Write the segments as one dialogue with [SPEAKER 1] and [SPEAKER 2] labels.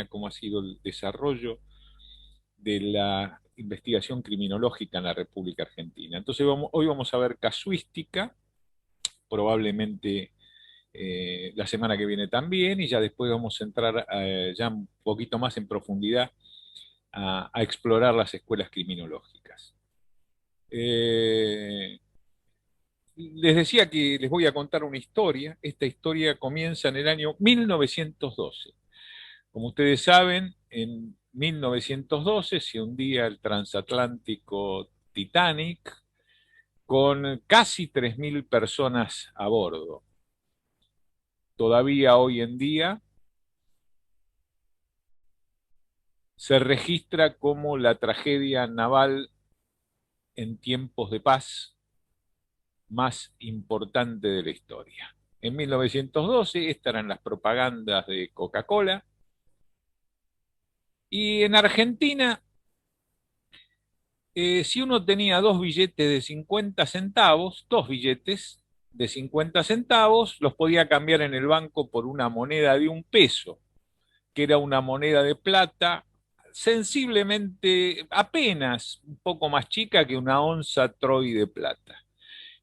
[SPEAKER 1] cómo ha sido el desarrollo de la investigación criminológica en la República Argentina. Entonces hoy vamos a ver casuística, probablemente la semana que viene también, y ya después vamos a entrar ya un poquito más en profundidad a explorar las escuelas criminológicas. Eh, Les decía que les voy a contar una historia. Esta historia comienza en el año 1912. Como ustedes saben, en 1912 se hundía el transatlántico Titanic con casi 3.000 personas a bordo. Todavía hoy en día se registra como la tragedia naval en tiempos de paz más importante de la historia. En 1912, estas eran las propagandas de Coca-Cola, y en Argentina, si uno tenía dos billetes de 50 centavos, dos billetes de 50 centavos, los podía cambiar en el banco por una moneda de 1 peso, que era una moneda de plata sensiblemente, apenas un poco más chica que una onza Troy de plata.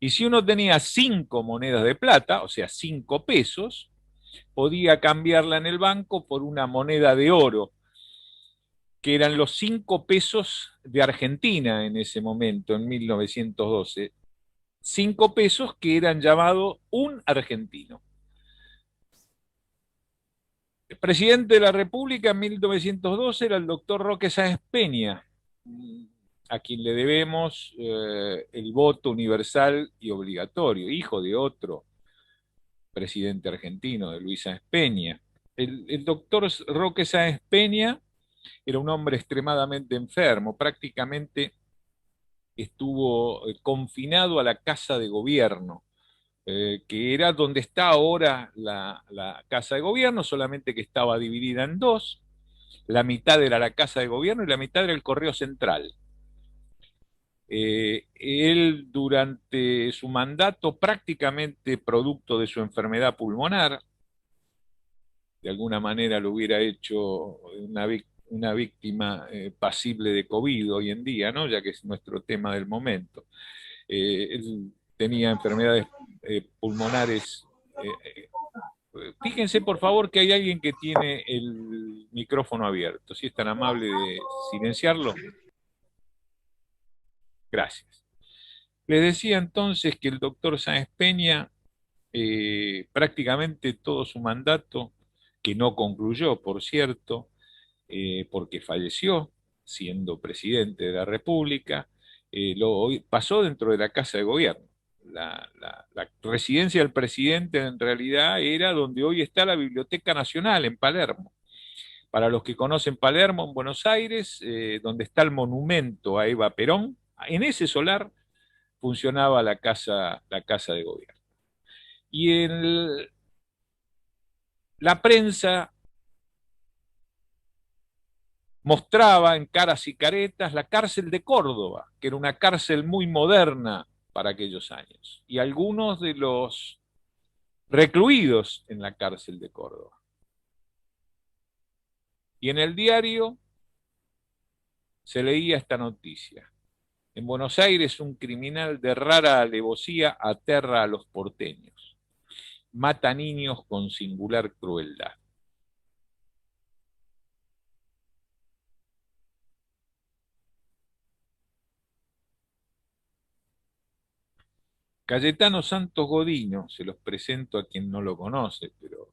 [SPEAKER 1] Y si uno tenía 5 monedas de plata, o sea, 5 pesos, podía cambiarla en el banco por una moneda de oro, que eran los 5 pesos de Argentina en ese momento, en 1912. 5 pesos que eran llamados un argentino. El presidente de la República en 1912 era el doctor Roque Sáenz Peña, a quien le debemos el voto universal y obligatorio, hijo de otro presidente argentino, de Luis Sáenz Peña. El doctor Roque Sáenz Peña era un hombre extremadamente enfermo, prácticamente estuvo confinado a la Casa de Gobierno, que era donde está ahora la Casa de Gobierno, solamente que estaba dividida en dos. La mitad era la Casa de Gobierno y la mitad era el Correo Central. Él durante su mandato, prácticamente producto de su enfermedad pulmonar, de alguna manera lo hubiera hecho una víctima pasible de COVID hoy en día, ¿no? Ya que es nuestro tema del momento. Él tenía enfermedades pulmonares. Fíjense, por favor, que hay alguien que tiene el micrófono abierto. Si es tan amable de silenciarlo, gracias. Les decía entonces que el doctor Sáenz Peña, prácticamente todo su mandato, que no concluyó, por cierto, porque falleció siendo presidente de la República, pasó dentro de la Casa de Gobierno. La residencia del presidente en realidad era donde hoy está la Biblioteca Nacional en Palermo. Para los que conocen Palermo, en Buenos Aires, donde está el monumento a Eva Perón, en ese solar funcionaba la casa de Gobierno. Y la prensa mostraba en caras y caretas la cárcel de Córdoba, que era una cárcel muy moderna para aquellos años, y algunos de los recluidos en la cárcel de Córdoba. Y en el diario se leía esta noticia: en Buenos Aires un criminal de rara alevosía aterra a los porteños, mata niños con singular crueldad. Cayetano Santos Godino, se los presento a quien no lo conoce, pero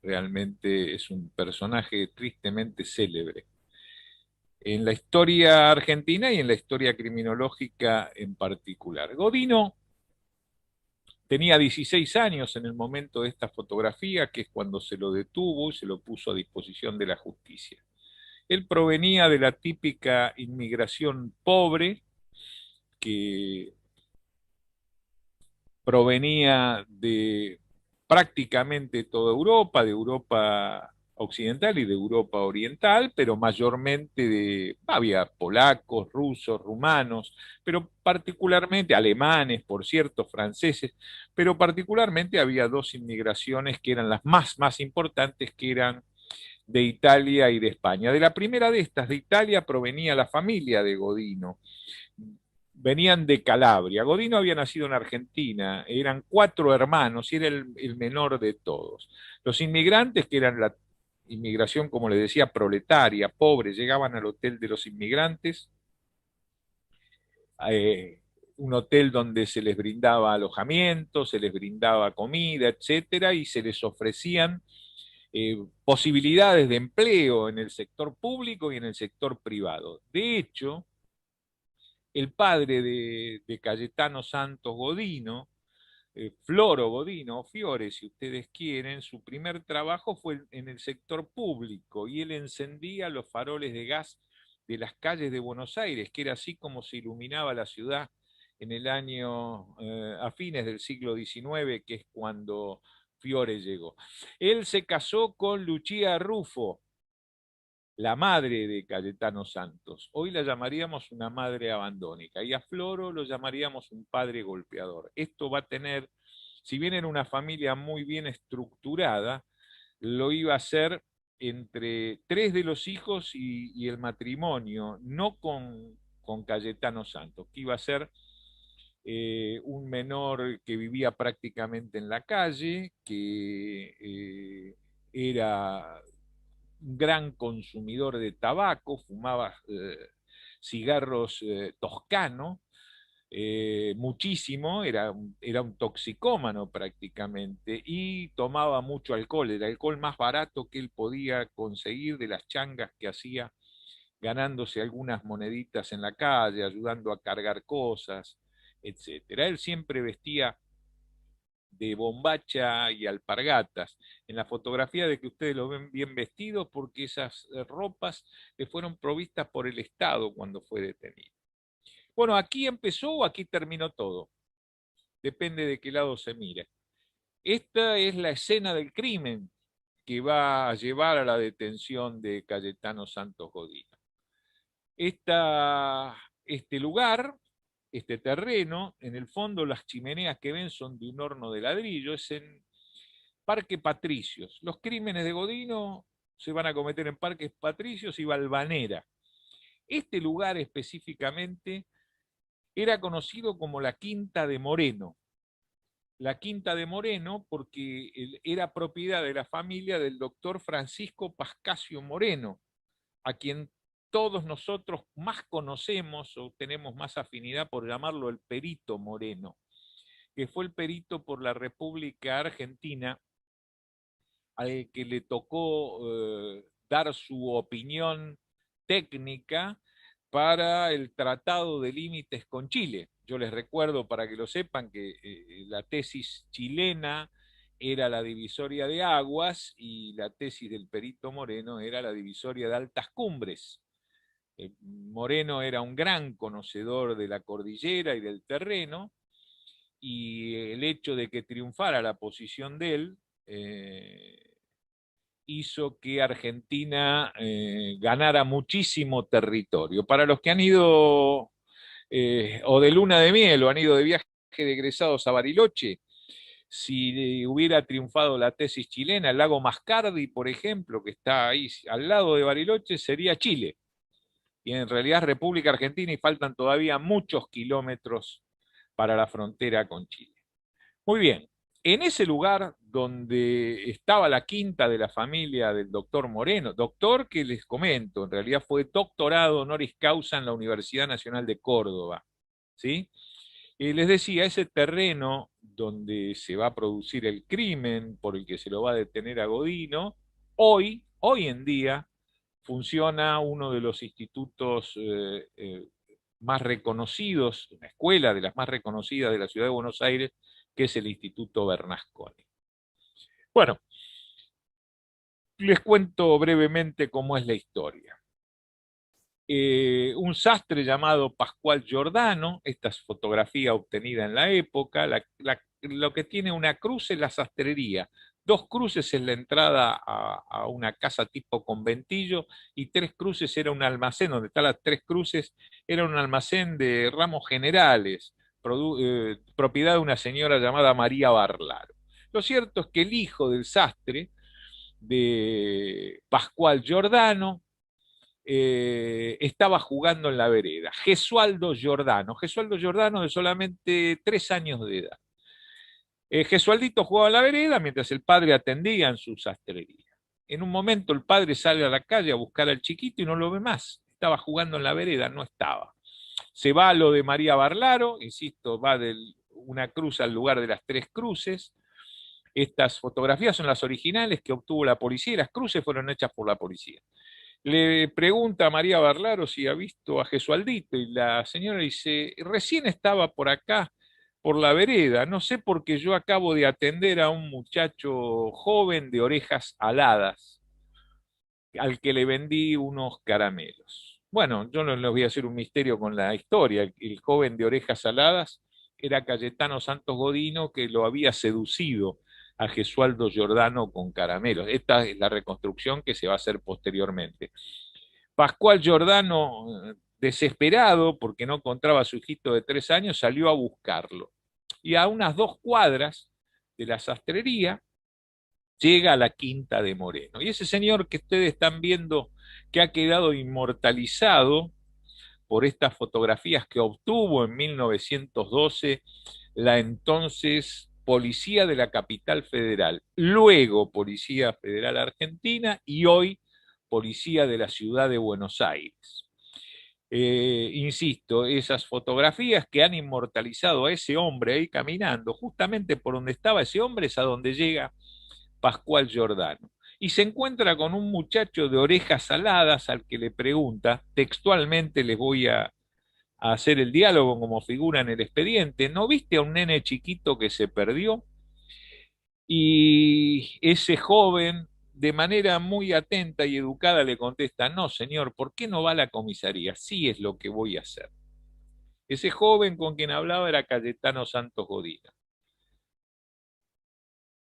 [SPEAKER 1] realmente es un personaje tristemente célebre en la historia argentina y en la historia criminológica en particular. Godino tenía 16 años en el momento de esta fotografía, que es cuando se lo detuvo y se lo puso a disposición de la justicia. Él provenía de la típica inmigración pobre que provenía de prácticamente toda Europa, de Europa occidental y de Europa oriental, pero mayormente había polacos, rusos, rumanos, pero particularmente alemanes, por cierto, franceses, pero particularmente había dos inmigraciones que eran las más importantes, que eran de Italia y de España. De la primera de estas, de Italia, provenía la familia de Godino. Venían de Calabria. Godino había nacido en Argentina, eran 4 hermanos y era el menor de todos. Los inmigrantes, que eran la inmigración, como les decía, proletaria, pobre, llegaban al hotel de los inmigrantes, eh, un hotel donde se les brindaba alojamiento, se les brindaba comida, etcétera, y se les ofrecían posibilidades de empleo en el sector público y en el sector privado. De hecho, el padre de Cayetano Santos Godino, Floro Godino, o Fiore, si ustedes quieren, su primer trabajo fue en el sector público y él encendía los faroles de gas de las calles de Buenos Aires, que era así como se iluminaba la ciudad en el año, a fines del siglo XIX, que es cuando Fiore llegó. Él se casó con Lucia Rufo, la madre de Cayetano Santos. Hoy la llamaríamos una madre abandónica y a Floro lo llamaríamos un padre golpeador. Esto va a tener, si bien era una familia muy bien estructurada, lo iba a hacer entre 3 de los hijos y el matrimonio, no con Cayetano Santos, que iba a ser un menor que vivía prácticamente en la calle, que era un gran consumidor de tabaco, fumaba cigarros toscanos, muchísimo, era un toxicómano prácticamente, y tomaba mucho alcohol, el alcohol más barato que él podía conseguir de las changas que hacía, ganándose algunas moneditas en la calle, ayudando a cargar cosas, etcétera. Él siempre vestía de bombacha y alpargatas. En la fotografía de que ustedes lo ven bien vestido porque esas ropas le fueron provistas por el Estado cuando fue detenido. Bueno, aquí empezó o aquí terminó todo. Depende de qué lado se mire. Esta es la escena del crimen que va a llevar a la detención de Cayetano Santos Godino. Este lugar, este terreno, en el fondo las chimeneas que ven son de un horno de ladrillo, es en Parque Patricios. Los crímenes de Godino se van a cometer en Parques Patricios y Valvanera. Este lugar específicamente era conocido como la Quinta de Moreno. La Quinta de Moreno porque era propiedad de la familia del doctor Francisco Pascasio Moreno, a quien todos nosotros más conocemos o tenemos más afinidad por llamarlo el perito Moreno, que fue el perito por la República Argentina al que le tocó dar su opinión técnica para el Tratado de Límites con Chile. Yo les recuerdo, para que lo sepan, que la tesis chilena era la divisoria de aguas y la tesis del perito Moreno era la divisoria de altas cumbres. Moreno era un gran conocedor de la cordillera y del terreno, y el hecho de que triunfara la posición de él hizo que Argentina ganara muchísimo territorio. Para los que han ido o de luna de miel o han ido de viaje de egresados a Bariloche, si hubiera triunfado la tesis chilena, el lago Mascardi, por ejemplo, que está ahí al lado de Bariloche, sería Chile. Y en realidad es República Argentina y faltan todavía muchos kilómetros para la frontera con Chile. Muy bien, en ese lugar donde estaba la quinta de la familia del doctor Moreno, doctor que les comento, en realidad fue doctorado honoris causa en la Universidad Nacional de Córdoba, ¿sí? Les decía, ese terreno donde se va a producir el crimen por el que se lo va a detener a Godino, hoy en día, funciona uno de los institutos más reconocidos, una escuela de las más reconocidas de la ciudad de Buenos Aires, que es el Instituto Bernasconi. Bueno, les cuento brevemente cómo es la historia. Un sastre llamado Pascual Giordano, esta es fotografía obtenida en la época, lo que tiene una cruz es la sastrería, 2 cruces es la entrada a una casa tipo conventillo y 3 cruces era un almacén, donde están las 3 cruces, era un almacén de ramos generales, propiedad de una señora llamada María Barlaro. Lo cierto es que el hijo del sastre de Pascual Giordano, estaba jugando en la vereda. Gesualdo Giordano de solamente 3 años de edad. Gesualdito jugaba en la vereda mientras el padre atendía en su sastrería. En un momento el padre sale a la calle a buscar al chiquito y no lo ve más. Estaba jugando en la vereda, no estaba. Se va a lo de María Barlaro, insisto, va de una cruz al lugar de las tres cruces. Estas fotografías son las originales que obtuvo la policía y las cruces fueron hechas por la policía. Le pregunta a María Barlaro si ha visto a Gesualdito y la señora dice, recién estaba por acá, por la vereda, no sé porque yo acabo de atender a un muchacho joven de orejas aladas, al que le vendí unos caramelos. Bueno, yo no les voy a hacer un misterio con la historia, el joven de orejas aladas era Cayetano Santos Godino que lo había seducido a Gesualdo Giordano con caramelos. Esta es la reconstrucción que se va a hacer posteriormente. Pascual Giordano, desesperado porque no encontraba a su hijito de 3 años, salió a buscarlo. Y a unas 2 cuadras de la sastrería llega a la Quinta de Moreno. Y ese señor que ustedes están viendo que ha quedado inmortalizado por estas fotografías que obtuvo en 1912 la entonces Policía de la Capital Federal, luego Policía Federal Argentina y hoy Policía de la Ciudad de Buenos Aires. Insisto, esas fotografías que han inmortalizado a ese hombre ahí caminando, justamente por donde estaba ese hombre es a donde llega Pascual Giordano. Y se encuentra con un muchacho de orejas aladas al que le pregunta, textualmente les voy a hacer el diálogo como figura en el expediente, ¿no viste a un nene chiquito que se perdió? Y ese joven, de manera muy atenta y educada, le contesta, no, señor, ¿por qué no va a la comisaría? Sí es lo que voy a hacer. Ese joven con quien hablaba era Cayetano Santos Godina.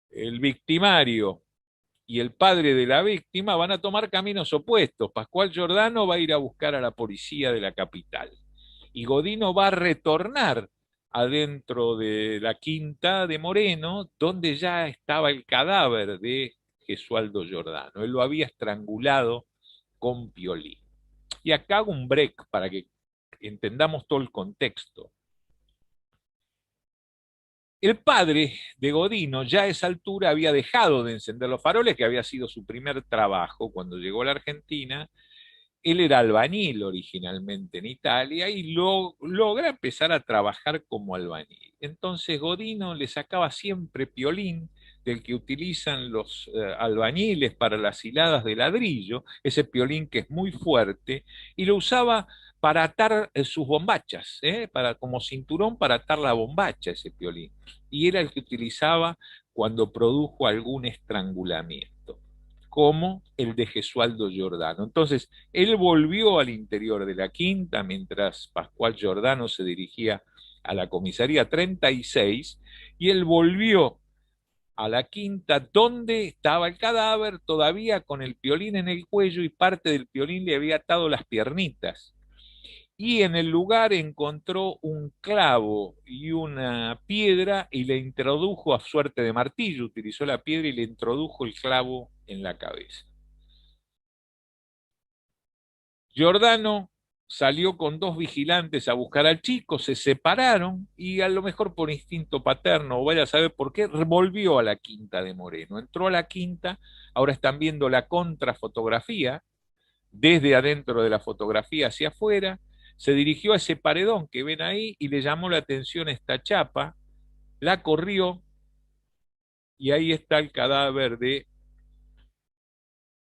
[SPEAKER 1] El victimario y el padre de la víctima van a tomar caminos opuestos. Pascual Giordano va a ir a buscar a la policía de la capital y Godino va a retornar adentro de la Quinta de Moreno, donde ya estaba el cadáver de Gesualdo Giordano. Él lo había estrangulado con piolín. Y acá hago un break para que entendamos todo el contexto. El padre de Godino ya a esa altura había dejado de encender los faroles, que había sido su primer trabajo cuando llegó a la Argentina. Él era albañil originalmente en Italia y logra empezar a trabajar como albañil. Entonces Godino le sacaba siempre piolín del que utilizan los albañiles para las hiladas de ladrillo, ese piolín que es muy fuerte, y lo usaba para atar sus bombachas, para, como cinturón para atar la bombacha, ese piolín. Y era el que utilizaba cuando produjo algún estrangulamiento, como el de Gesualdo Giordano. Entonces, él volvió al interior de la quinta mientras Pascual Giordano se dirigía a la comisaría 36 y él volvió a la quinta donde estaba el cadáver todavía con el piolín en el cuello y parte del piolín le había atado las piernitas. Y en el lugar encontró un clavo y una piedra y le introdujo a suerte de martillo, utilizó la piedra y le introdujo el clavo en la cabeza. Giordano salió con 2 vigilantes a buscar al chico, se separaron y a lo mejor por instinto paterno, o vaya a saber por qué, volvió a la Quinta de Moreno. Entró a la quinta, ahora están viendo la contrafotografía, desde adentro de la fotografía hacia afuera, se dirigió a ese paredón que ven ahí y le llamó la atención esta chapa, la corrió y ahí está el cadáver de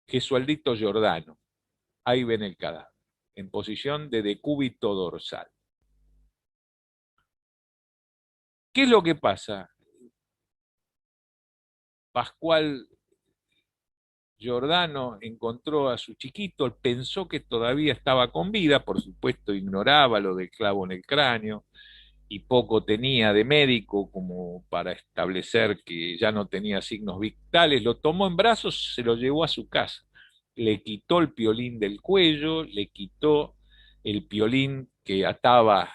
[SPEAKER 1] Gesualdito Giordano. Ahí ven el cadáver, en posición de decúbito dorsal. ¿Qué es lo que pasa? Pascual Giordano encontró a su chiquito, pensó que todavía estaba con vida, por supuesto ignoraba lo del clavo en el cráneo y poco tenía de médico como para establecer que ya no tenía signos vitales, lo tomó en brazos, se lo llevó a su casa, le quitó el piolín del cuello, le quitó el piolín que ataba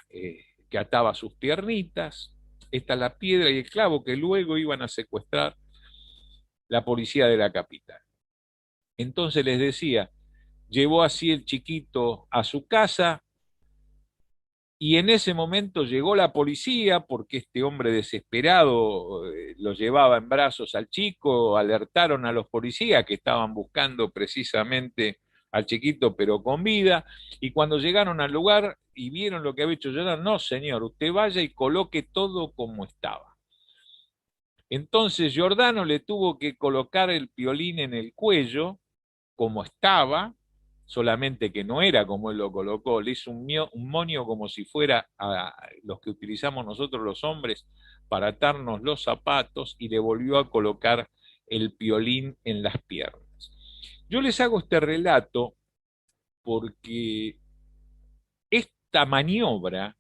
[SPEAKER 1] sus piernitas, esta es la piedra y el clavo que luego iban a secuestrar la policía de la capital. Entonces les decía, llevó así el chiquito a su casa y en ese momento llegó la policía porque este hombre desesperado lo llevaba en brazos al chico, alertaron a los policías que estaban buscando precisamente al chiquito pero con vida, y cuando llegaron al lugar y vieron lo que había hecho Jordan, no señor, usted vaya y coloque todo como estaba. Entonces Giordano le tuvo que colocar el piolín en el cuello como estaba, solamente que no era como él lo colocó, le hizo un moño como si fuera a los que utilizamos nosotros los hombres para atarnos los zapatos y le volvió a colocar el piolín en las piernas. Yo les hago este relato porque esta maniobra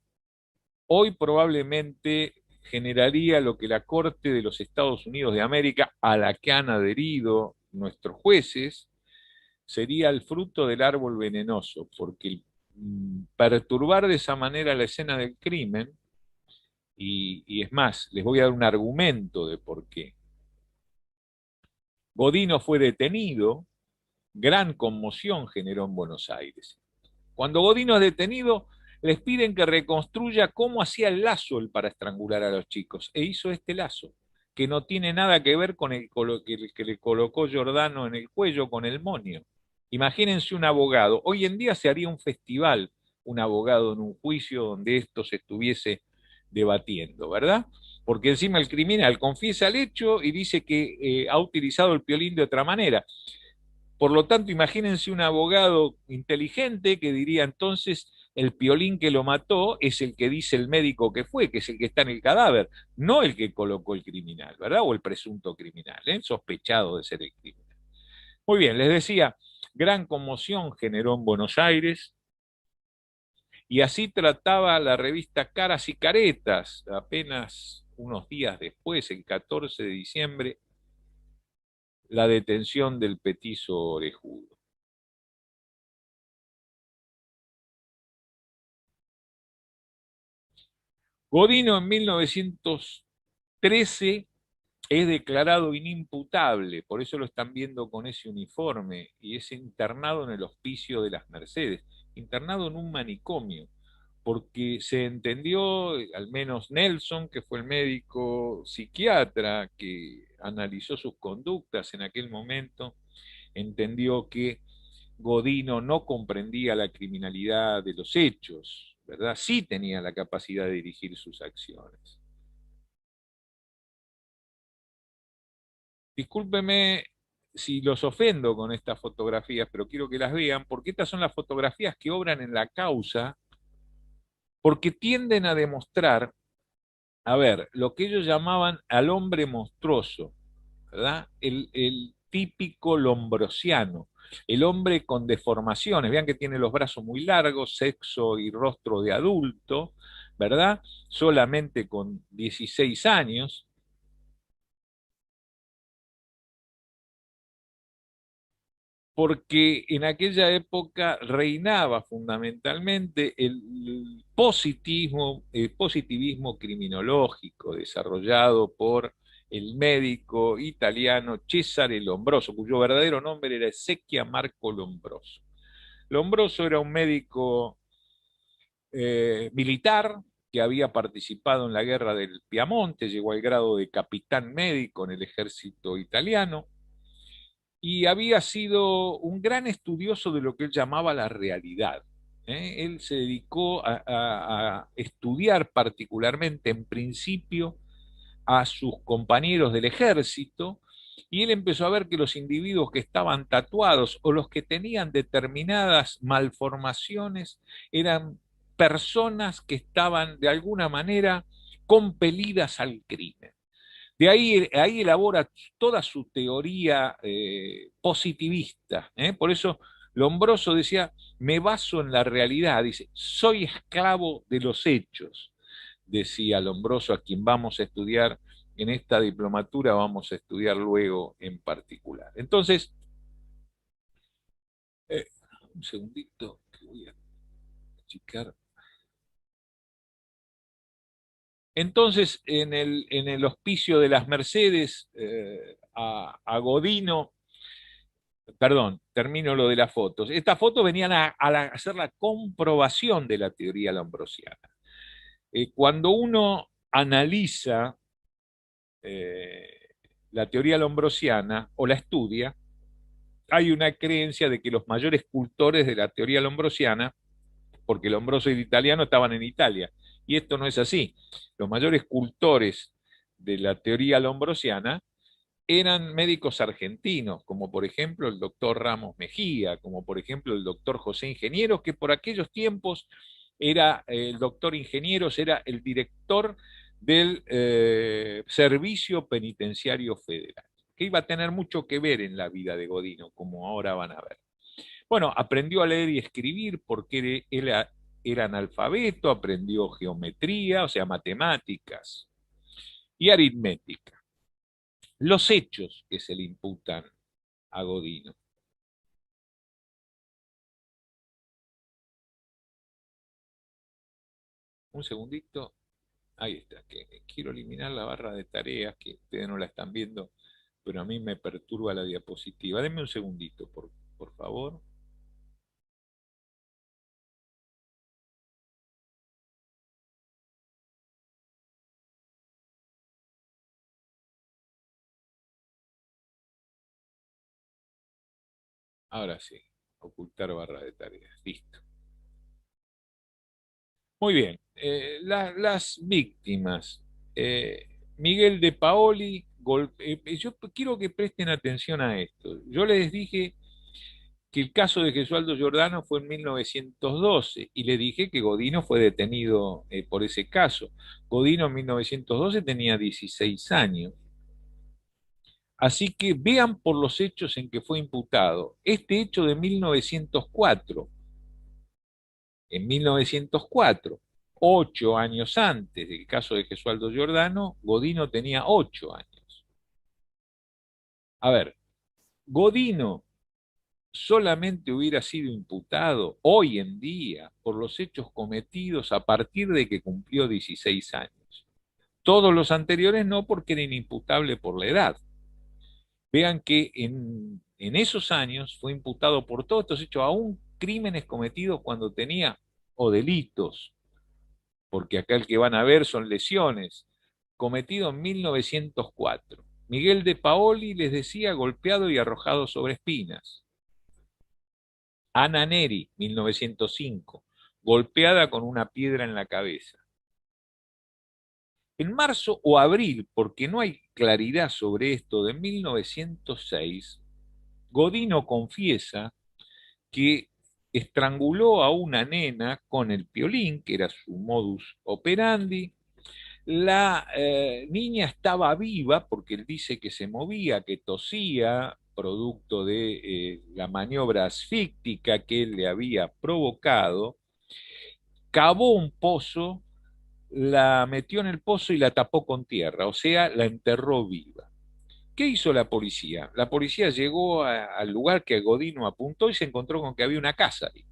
[SPEAKER 1] hoy probablemente generaría lo que la Corte de los Estados Unidos de América, a la que han adherido nuestros jueces, sería el fruto del árbol venenoso, porque perturbar de esa manera la escena del crimen, y es más, les voy a dar un argumento de por qué. Godino fue detenido, gran conmoción generó en Buenos Aires. Cuando Godino es detenido, les piden que reconstruya cómo hacía el lazo él para estrangular a los chicos, e hizo este lazo, que no tiene nada que ver con el que le colocó Giordano en el cuello con el monio. Imagínense un abogado. Hoy en día se haría un festival, un abogado en un juicio donde esto se estuviese debatiendo, ¿verdad? Porque encima el criminal confiesa el hecho y dice que ha utilizado el piolín de otra manera. Por lo tanto, imagínense un abogado inteligente que diría entonces el piolín que lo mató es el que dice el médico que fue, que es el que está en el cadáver, no el que colocó el criminal, ¿verdad? O el presunto criminal, sospechado de ser el criminal. Muy bien, les decía, gran conmoción generó en Buenos Aires y así trataba la revista Caras y Caretas, apenas unos días después, el 14 de diciembre, la detención del petizo orejudo. Godino en 1913 es declarado inimputable, por eso lo están viendo con ese uniforme, y es internado en el Hospicio de las Mercedes, internado en un manicomio, porque se entendió, al menos Nelson, que fue el médico psiquiatra que analizó sus conductas en aquel momento, entendió que Godino no comprendía la criminalidad de los hechos, ¿verdad? Sí tenía la capacidad de dirigir sus acciones. Discúlpeme si los ofendo con estas fotografías, pero quiero que las vean, porque estas son las fotografías que obran en la causa, porque tienden a demostrar, a ver, lo que ellos llamaban al hombre monstruoso, ¿verdad? El típico lombrosiano, el hombre con deformaciones, vean que tiene los brazos muy largos, sexo y rostro de adulto, ¿verdad? Solamente con 16 años, porque en aquella época reinaba fundamentalmente el positivismo criminológico desarrollado por el médico italiano Cesare Lombroso, cuyo verdadero nombre era Ezechia Marco Lombroso. Lombroso era un médico militar que había participado en la guerra del Piamonte, llegó al grado de capitán médico en el ejército italiano y había sido un gran estudioso de lo que él llamaba la realidad. Él se dedicó a estudiar particularmente en principio a sus compañeros del ejército y él empezó a ver que los individuos que estaban tatuados o los que tenían determinadas malformaciones eran personas que estaban de alguna manera compelidas al crimen. Ahí elabora toda su teoría positivista. Por eso Lombroso decía, me baso en la realidad, dice, soy esclavo de los hechos, decía Lombroso, a quien vamos a estudiar en esta diplomatura, vamos a estudiar luego en particular. Entonces, eh, un segundito, que voy a checar. Entonces, en el Hospicio de las Mercedes a Godino, perdón, termino lo de las fotos. Estas fotos venían a hacer la comprobación de la teoría lombrosiana. Cuando uno analiza eh, la teoría lombrosiana o la estudia, hay una creencia de que los mayores cultores de la teoría lombrosiana, porque Lombroso y el italiano estaban en Italia, y esto no es así. Los mayores cultores de la teoría lombrosiana eran médicos argentinos, como por ejemplo el doctor Ramos Mejía, como por ejemplo el doctor José Ingenieros, que por aquellos tiempos era el doctor Ingenieros, era el director del Servicio Penitenciario Federal, que iba a tener mucho que ver en la vida de Godino, como ahora van a ver. Bueno, aprendió a leer y escribir porque él era analfabeto, aprendió geometría, o sea, matemáticas y aritmética. Los hechos que se le imputan a Godino. Un segundito, ahí está, que quiero eliminar la barra de tareas, que ustedes no la están viendo, pero a mí me perturba la diapositiva. Denme un segundito, por favor. Ahora sí, ocultar barra de tareas, listo. Muy bien, las víctimas. Miguel de Paoli, yo quiero que presten atención a esto. Yo les dije que el caso de Gesualdo Giordano fue en 1912 y le dije que Godino fue detenido por ese caso. Godino en 1912 tenía 16 años. Así que vean por los hechos en que fue imputado. Este hecho de 1904, en 1904, 8 años antes del caso de Gesualdo Giordano, Godino tenía 8 años. A ver, Godino solamente hubiera sido imputado hoy en día por los hechos cometidos a partir de que cumplió 16 años. Todos los anteriores no, porque era inimputable por la edad. Vean que en esos años fue imputado por todos estos hechos, aún crímenes cometidos cuando tenía, o delitos, porque acá el que van a ver son lesiones, cometido en 1904. Miguel de Paoli, les decía, golpeado y arrojado sobre espinas. Ana Neri, 1905, golpeada con una piedra en la cabeza. En marzo o abril, porque no hay claridad sobre esto, de 1906, Godino confiesa que estranguló a una nena con el piolín, que era su modus operandi. La niña estaba viva porque él dice que se movía, que tosía, producto de la maniobra asfíctica que él le había provocado. Cavó un pozo, la metió en el pozo y la tapó con tierra, o sea, la enterró viva. ¿Qué hizo la policía? La policía llegó al lugar que Godino apuntó y se encontró con que había una casa ahí.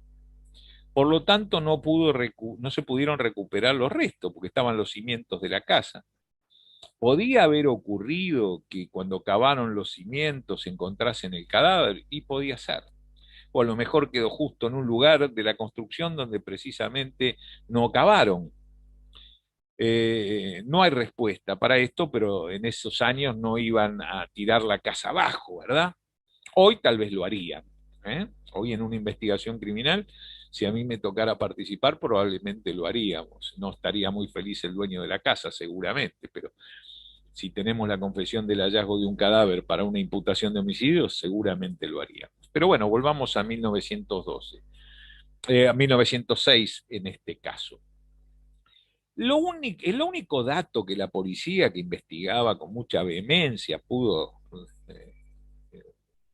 [SPEAKER 1] Por lo tanto, no se pudieron recuperar los restos porque estaban los cimientos de la casa. Podía haber ocurrido que cuando cavaron los cimientos se encontrasen el cadáver, y podía ser. O a lo mejor quedó justo en un lugar de la construcción donde precisamente no cavaron. No hay respuesta para esto, pero en esos años no iban a tirar la casa abajo, ¿verdad? Hoy tal vez lo harían. ¿Eh? Hoy en una investigación criminal, si a mí me tocara participar, probablemente lo haríamos. No estaría muy feliz el dueño de la casa, seguramente, pero si tenemos la confesión del hallazgo de un cadáver para una imputación de homicidio, seguramente lo haríamos. Pero bueno, volvamos a 1912, a 1906 en este caso. El único dato que la policía que investigaba con mucha vehemencia eh,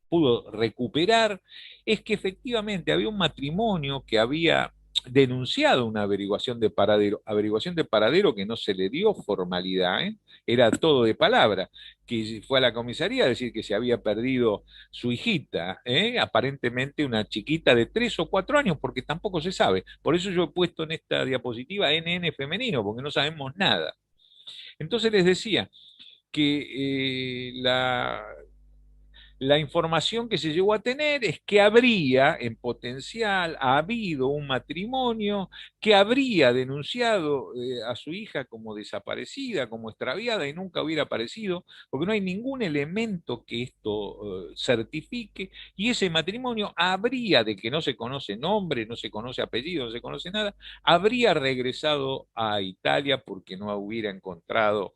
[SPEAKER 1] pudo recuperar es que efectivamente había un matrimonio que había denunciado una averiguación de paradero que no se le dio formalidad, ¿eh? Era todo de palabra, que fue a la comisaría a decir que se había perdido su hijita, ¿eh? Aparentemente una chiquita de 3 o 4 años, porque tampoco se sabe. Por eso yo he puesto en esta diapositiva NN femenino, porque no sabemos nada. Entonces les decía que la información que se llegó a tener es que habría, en potencial, ha habido un matrimonio que habría denunciado a su hija como desaparecida, como extraviada y nunca hubiera aparecido, porque no hay ningún elemento que esto certifique, y ese matrimonio habría, de que no se conoce nombre, no se conoce apellido, no se conoce nada, habría regresado a Italia porque no hubiera encontrado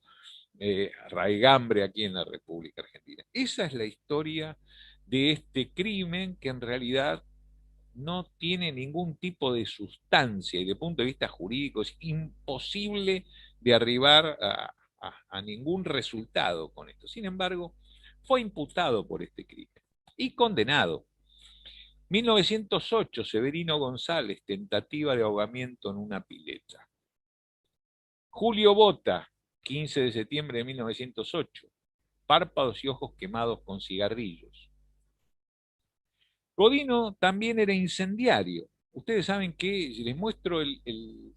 [SPEAKER 1] raigambre aquí en la República Argentina. Esa es la historia de este crimen que en realidad no tiene ningún tipo de sustancia y de punto de vista jurídico es imposible de arribar a ningún resultado con esto. Sin embargo, fue imputado por este crimen y condenado. 1908, Severino González, tentativa de ahogamiento en una pileta. Julio Bota, 15 de septiembre de 1908, párpados y ojos quemados con cigarrillos. Godino también era incendiario. Ustedes saben que, si les muestro el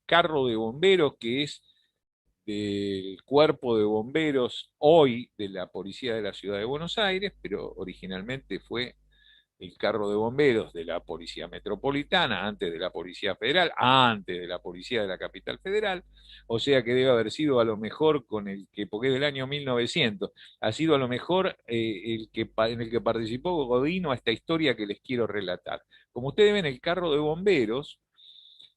[SPEAKER 1] carro de bomberos que es del cuerpo de bomberos hoy de la policía de la ciudad de Buenos Aires, pero originalmente fue el carro de bomberos de la Policía Metropolitana, antes de la Policía Federal, antes de la Policía de la Capital Federal, o sea que debe haber sido a lo mejor con el que, porque es del año 1900, ha sido a lo mejor en el que participó Godino a esta historia que les quiero relatar. Como ustedes ven, el carro de bomberos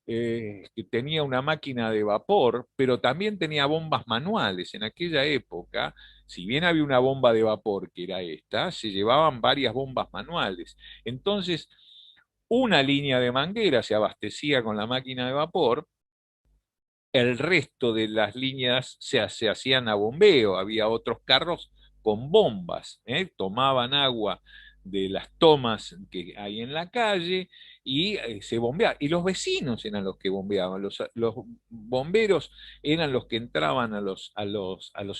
[SPEAKER 1] que tenía una máquina de vapor, pero también tenía bombas manuales. En aquella época, si bien había una bomba de vapor, que era esta, se llevaban varias bombas manuales. Entonces, una línea de manguera se abastecía con la máquina de vapor, el resto de las líneas se hacían a bombeo, había otros carros con bombas, tomaban agua de las tomas que hay en la calle y se bombeaba. Y los vecinos eran los que bombeaban, los bomberos eran los que entraban a los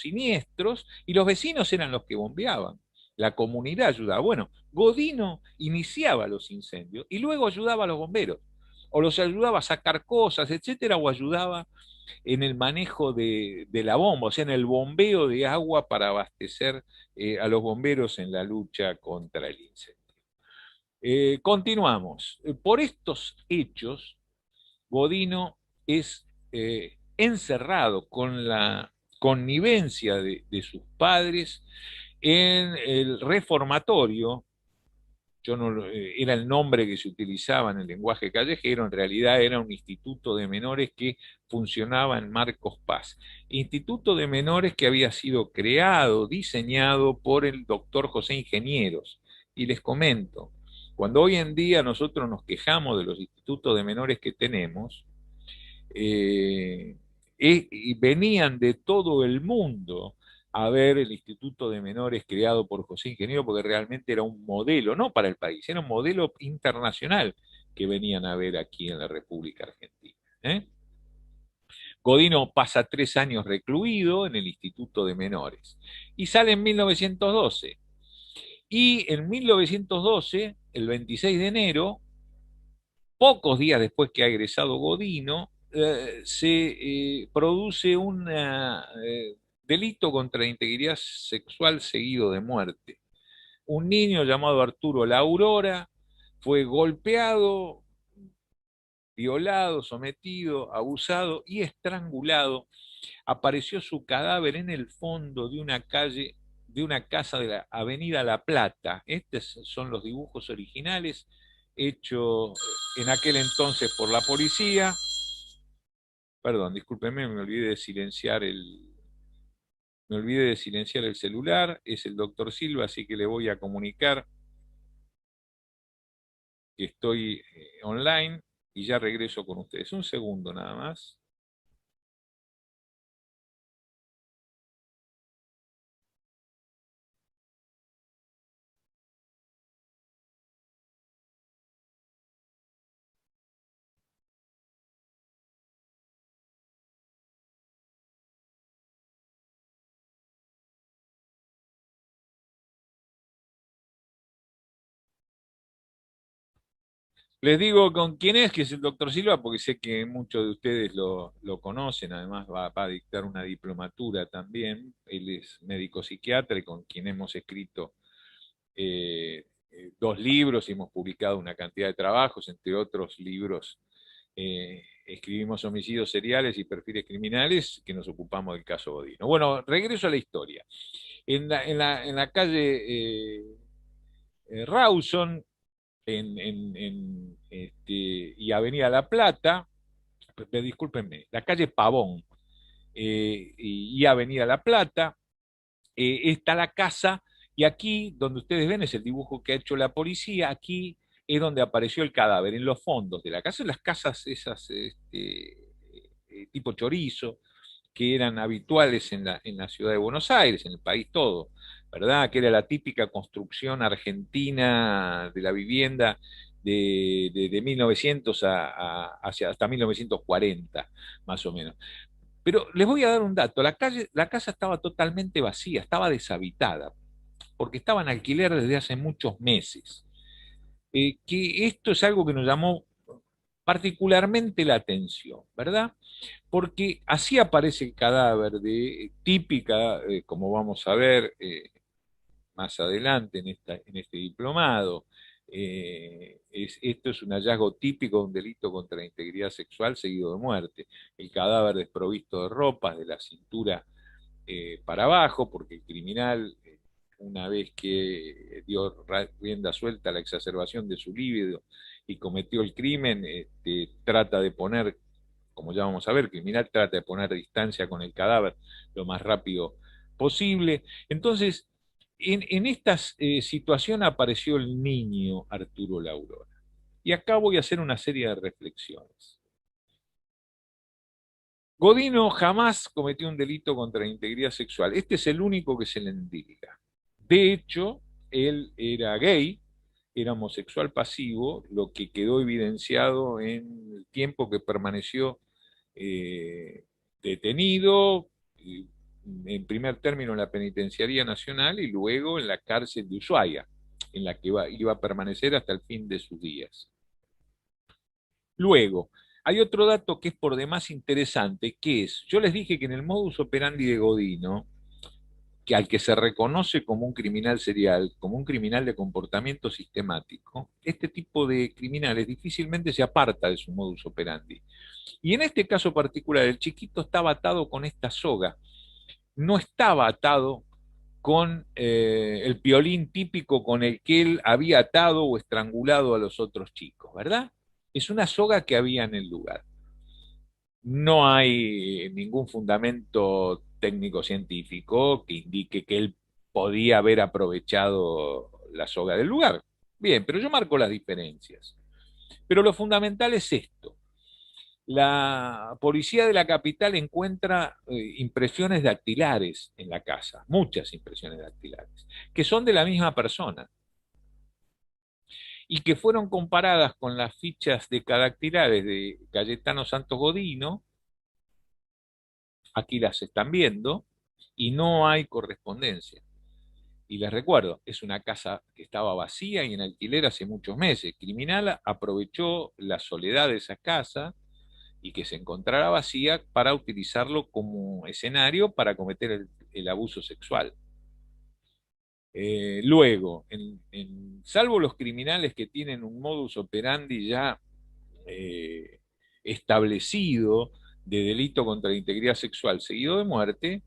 [SPEAKER 1] siniestros y los vecinos eran los que bombeaban. La comunidad ayudaba. Bueno, Godino iniciaba los incendios y luego ayudaba a los bomberos, o los ayudaba a sacar cosas, etcétera, o ayudaba en el manejo de la bomba, o sea, en el bombeo de agua para abastecer a los bomberos en la lucha contra el incendio. Continuamos. Por estos hechos, Godino es encerrado con la connivencia de sus padres en el reformatorio. Yo no, era el nombre que se utilizaba en el lenguaje callejero, en realidad era un instituto de menores que funcionaba en Marcos Paz. Instituto de menores que había sido creado, diseñado por el doctor José Ingenieros. Y les comento, cuando hoy en día nosotros nos quejamos de los institutos de menores que tenemos, eh, y venían de todo el mundo a ver el Instituto de Menores creado por José Ingeniero, porque realmente era un modelo, no para el país, era un modelo internacional que venían a ver aquí en la República Argentina. ¿Eh? Godino pasa 3 años recluido en el Instituto de Menores y sale en 1912. Y en 1912, el 26 de enero, pocos días después que ha egresado Godino, se produce un delito contra la integridad sexual seguido de muerte. Un niño llamado Arturo La Aurora fue golpeado, violado, sometido, abusado y estrangulado. Apareció su cadáver en el fondo de una calle, de una casa de la Avenida La Plata. Estos son los dibujos originales hechos en aquel entonces por la policía. Perdón, discúlpenme, me olvidé de silenciar el celular. Es el doctor Silva, así que le voy a comunicar que estoy online y ya regreso con ustedes. Un segundo nada más. Les digo con quién es, que es el doctor Silva, porque sé que muchos de ustedes lo conocen, además va a dictar una diplomatura también. Él es médico psiquiatra y con quien hemos escrito dos libros y hemos publicado una cantidad de trabajos, entre otros libros. Escribimos homicidios seriales y perfiles criminales, que nos ocupamos del caso Godino. Bueno, regreso a la historia. En la calle Rawson y Avenida La Plata, discúlpenme, la calle Pavón y Avenida La Plata, está la casa, y aquí donde ustedes ven es el dibujo que ha hecho la policía. Aquí es donde apareció el cadáver, en los fondos de la casa, en las casas esas tipo chorizo, que eran habituales en la ciudad de Buenos Aires, en el país todo, ¿verdad? Que era la típica construcción argentina de la vivienda de 1900 hasta 1940, más o menos. Pero les voy a dar un dato, la casa estaba totalmente vacía, estaba deshabitada, porque estaba en alquiler desde hace muchos meses. Que esto es algo que nos llamó particularmente la atención, ¿verdad? Porque así aparece el cadáver de típica, como vamos a ver más adelante en este diplomado. Esto es un hallazgo típico de un delito contra la integridad sexual seguido de muerte. El cadáver desprovisto de ropas, de la cintura para abajo, porque el criminal, una vez que dio rienda suelta a la exacerbación de su libido y cometió el crimen, trata de poner, como ya vamos a ver, el criminal trata de poner distancia con el cadáver lo más rápido posible. Entonces, en esta situación apareció el niño Arturo Laurora. Y acá voy a hacer una serie de reflexiones. Godino jamás cometió un delito contra la integridad sexual. Este es el único que se le endilga. De hecho, él era gay, era homosexual pasivo, lo que quedó evidenciado en el tiempo que permaneció eh, detenido, en primer término en la Penitenciaría Nacional y luego en la cárcel de Ushuaia, en la que iba a permanecer hasta el fin de sus días. Luego, hay otro dato que es por demás interesante, que es, yo les dije que en el modus operandi de Godino, que al que se reconoce como un criminal serial, como un criminal de comportamiento sistemático, este tipo de criminales difícilmente se aparta de su modus operandi. Y en este caso particular, el chiquito estaba atado con esta soga, no estaba atado con el piolín típico con el que él había atado o estrangulado a los otros chicos, ¿verdad? Es una soga que había en el lugar. No hay ningún fundamento técnico-científico que indique que él podía haber aprovechado la soga del lugar. Bien, pero yo marco las diferencias. Pero lo fundamental es esto. La policía de la capital encuentra impresiones dactilares en la casa, muchas impresiones dactilares, que son de la misma persona y que fueron comparadas con las fichas de cadactilares de Cayetano Santos Godino. Aquí las están viendo y no hay correspondencia. Y les recuerdo, es una casa que estaba vacía y en alquiler hace muchos meses. Criminal aprovechó la soledad de esa casa y que se encontrara vacía para utilizarlo como escenario para cometer el abuso sexual. Luego, salvo los criminales que tienen un modus operandi ya eh, establecido de delito contra la integridad sexual seguido de muerte,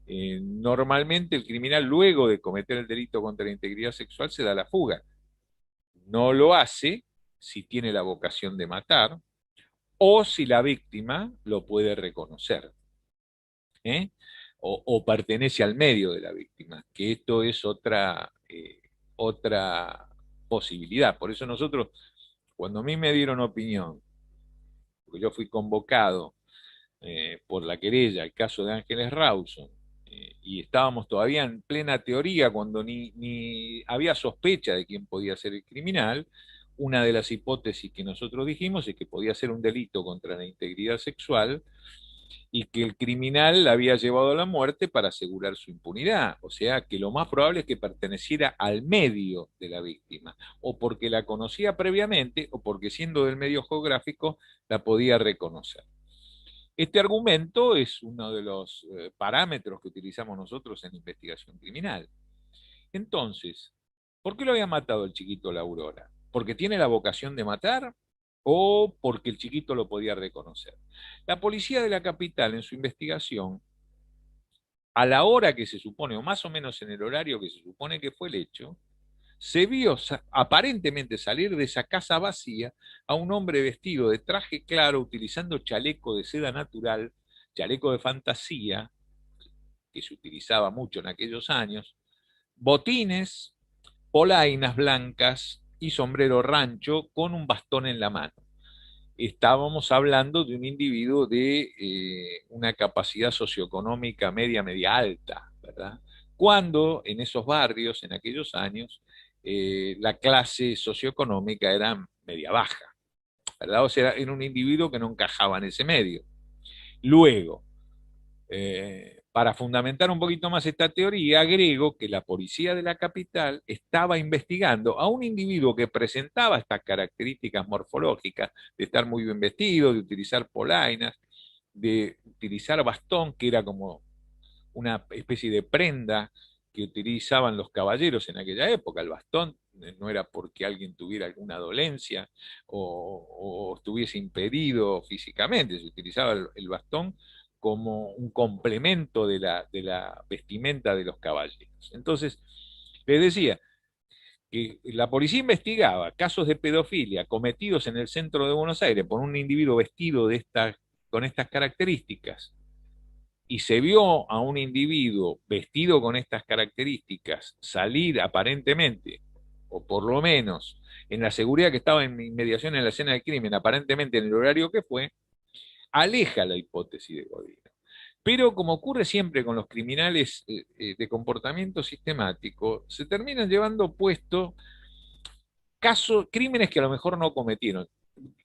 [SPEAKER 1] normalmente el criminal luego de cometer el delito contra la integridad sexual se da la fuga. No lo hace si tiene la vocación de matar o si la víctima lo puede reconocer, ¿eh? O pertenece al medio de la víctima, que esto es otra posibilidad. Por eso nosotros, cuando a mí me dieron opinión, porque yo fui convocado por la querella, el caso de Ángeles Rawson, y estábamos todavía en plena teoría cuando ni había sospecha de quién podía ser el criminal. Una de las hipótesis que nosotros dijimos es que podía ser un delito contra la integridad sexual, y que el criminal la había llevado a la muerte para asegurar su impunidad. O sea, que lo más probable es que perteneciera al medio de la víctima, o porque la conocía previamente, o porque siendo del medio geográfico la podía reconocer. Este argumento es uno de los parámetros que utilizamos nosotros en investigación criminal. Entonces, ¿por qué lo había matado el chiquito La Aurora? ¿Porque tiene la vocación de matar o porque el chiquito lo podía reconocer? La policía de la capital en su investigación, a la hora que se supone, o más o menos en el horario que se supone que fue el hecho, se vio aparentemente salir de esa casa vacía a un hombre vestido de traje claro, utilizando chaleco de seda natural, chaleco de fantasía, que se utilizaba mucho en aquellos años, botines, polainas blancas y sombrero rancho con un bastón en la mano. Estábamos hablando de un individuo de una capacidad socioeconómica media, media alta, ¿verdad? Cuando en esos barrios, en aquellos años, la clase socioeconómica era media baja, ¿verdad? O sea, era un individuo que no encajaba en ese medio. Luego, para fundamentar un poquito más esta teoría, agrego que la policía de la capital estaba investigando a un individuo que presentaba estas características morfológicas de estar muy bien vestido, de utilizar polainas, de utilizar bastón, que era como una especie de prenda que utilizaban los caballeros en aquella época. El bastón no era porque alguien tuviera alguna dolencia o estuviese impedido físicamente, se utilizaba el bastón como un complemento de la vestimenta de los caballeros. Entonces, les decía que la policía investigaba casos de pedofilia cometidos en el centro de Buenos Aires por un individuo vestido con estas características y se vio a un individuo vestido con estas características salir aparentemente, o por lo menos en la seguridad que estaba en inmediación en la escena del crimen, aparentemente en el horario que fue, aleja la hipótesis de Godino. Pero como ocurre siempre con los criminales de comportamiento sistemático, se terminan llevando puesto casos, crímenes que a lo mejor no cometieron.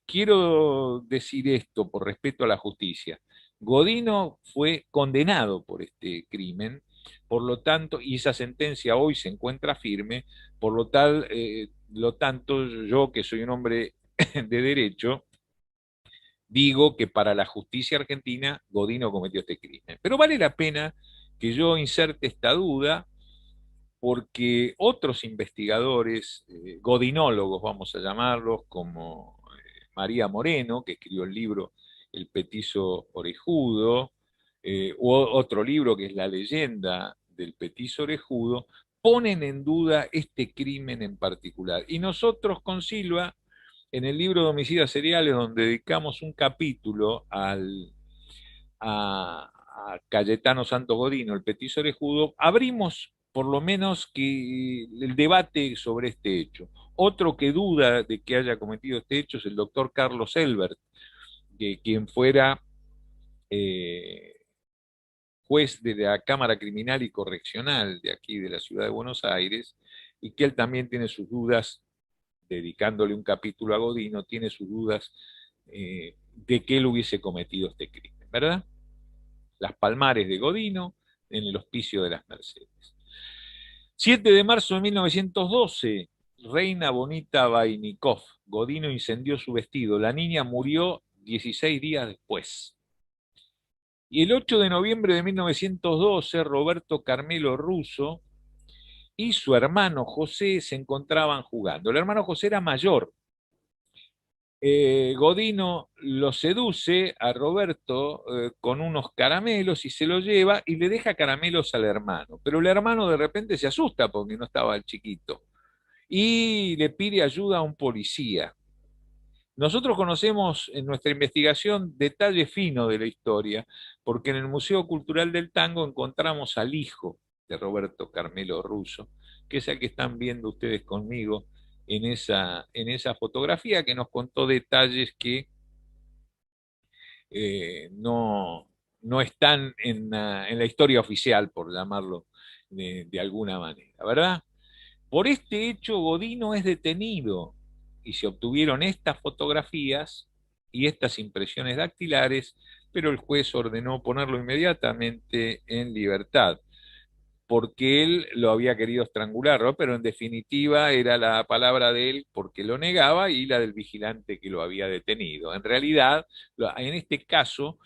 [SPEAKER 1] Quiero decir esto por respeto a la justicia. Godino fue condenado por este crimen, por lo tanto, y esa sentencia hoy se encuentra firme, lo tanto, yo que soy un hombre de derecho, digo que para la justicia argentina Godino cometió este crimen. Pero vale la pena que yo inserte esta duda porque otros investigadores, godinólogos vamos a llamarlos, como María Moreno, que escribió el libro El Petiso Orejudo, u otro libro que es La leyenda del Petiso Orejudo, ponen en duda este crimen en particular. Y nosotros con Silva, en el libro de Homicidas Seriales, donde dedicamos un capítulo a Cayetano Santos Godino, el petiso orejudo, abrimos por lo menos que el debate sobre este hecho. Otro que duda de que haya cometido este hecho es el doctor Carlos Elbert, quien fuera eh, juez de la Cámara Criminal y Correccional de aquí de la ciudad de Buenos Aires, y que él también tiene sus dudas, dedicándole un capítulo a Godino, tiene sus dudas de que él hubiese cometido este crimen, ¿verdad? Las Palmares de Godino, en el Hospicio de las Mercedes. 7 de marzo de 1912, Reina Bonita Vainikov. Godino incendió su vestido. La niña murió 16 días después. Y el 8 de noviembre de 1912, Roberto Carmelo Russo y su hermano José se encontraban jugando. El hermano José era mayor. Godino lo seduce a Roberto con unos caramelos y se lo lleva y le deja caramelos al hermano. Pero el hermano de repente se asusta porque no estaba el chiquito y le pide ayuda a un policía. Nosotros conocemos en nuestra investigación detalle fino de la historia, porque en el Museo Cultural del Tango encontramos al hijo de Roberto Carmelo Russo, que es el que están viendo ustedes conmigo en esa fotografía, que nos contó detalles que no, no están en la historia oficial, por llamarlo de alguna manera, ¿verdad? Por este hecho, Godino es detenido y se obtuvieron estas fotografías y estas impresiones dactilares pero el juez ordenó ponerlo inmediatamente en libertad, porque él lo había querido estrangular, ¿no? Pero en definitiva era la palabra de él porque lo negaba y la del vigilante que lo había detenido. En realidad, en este caso,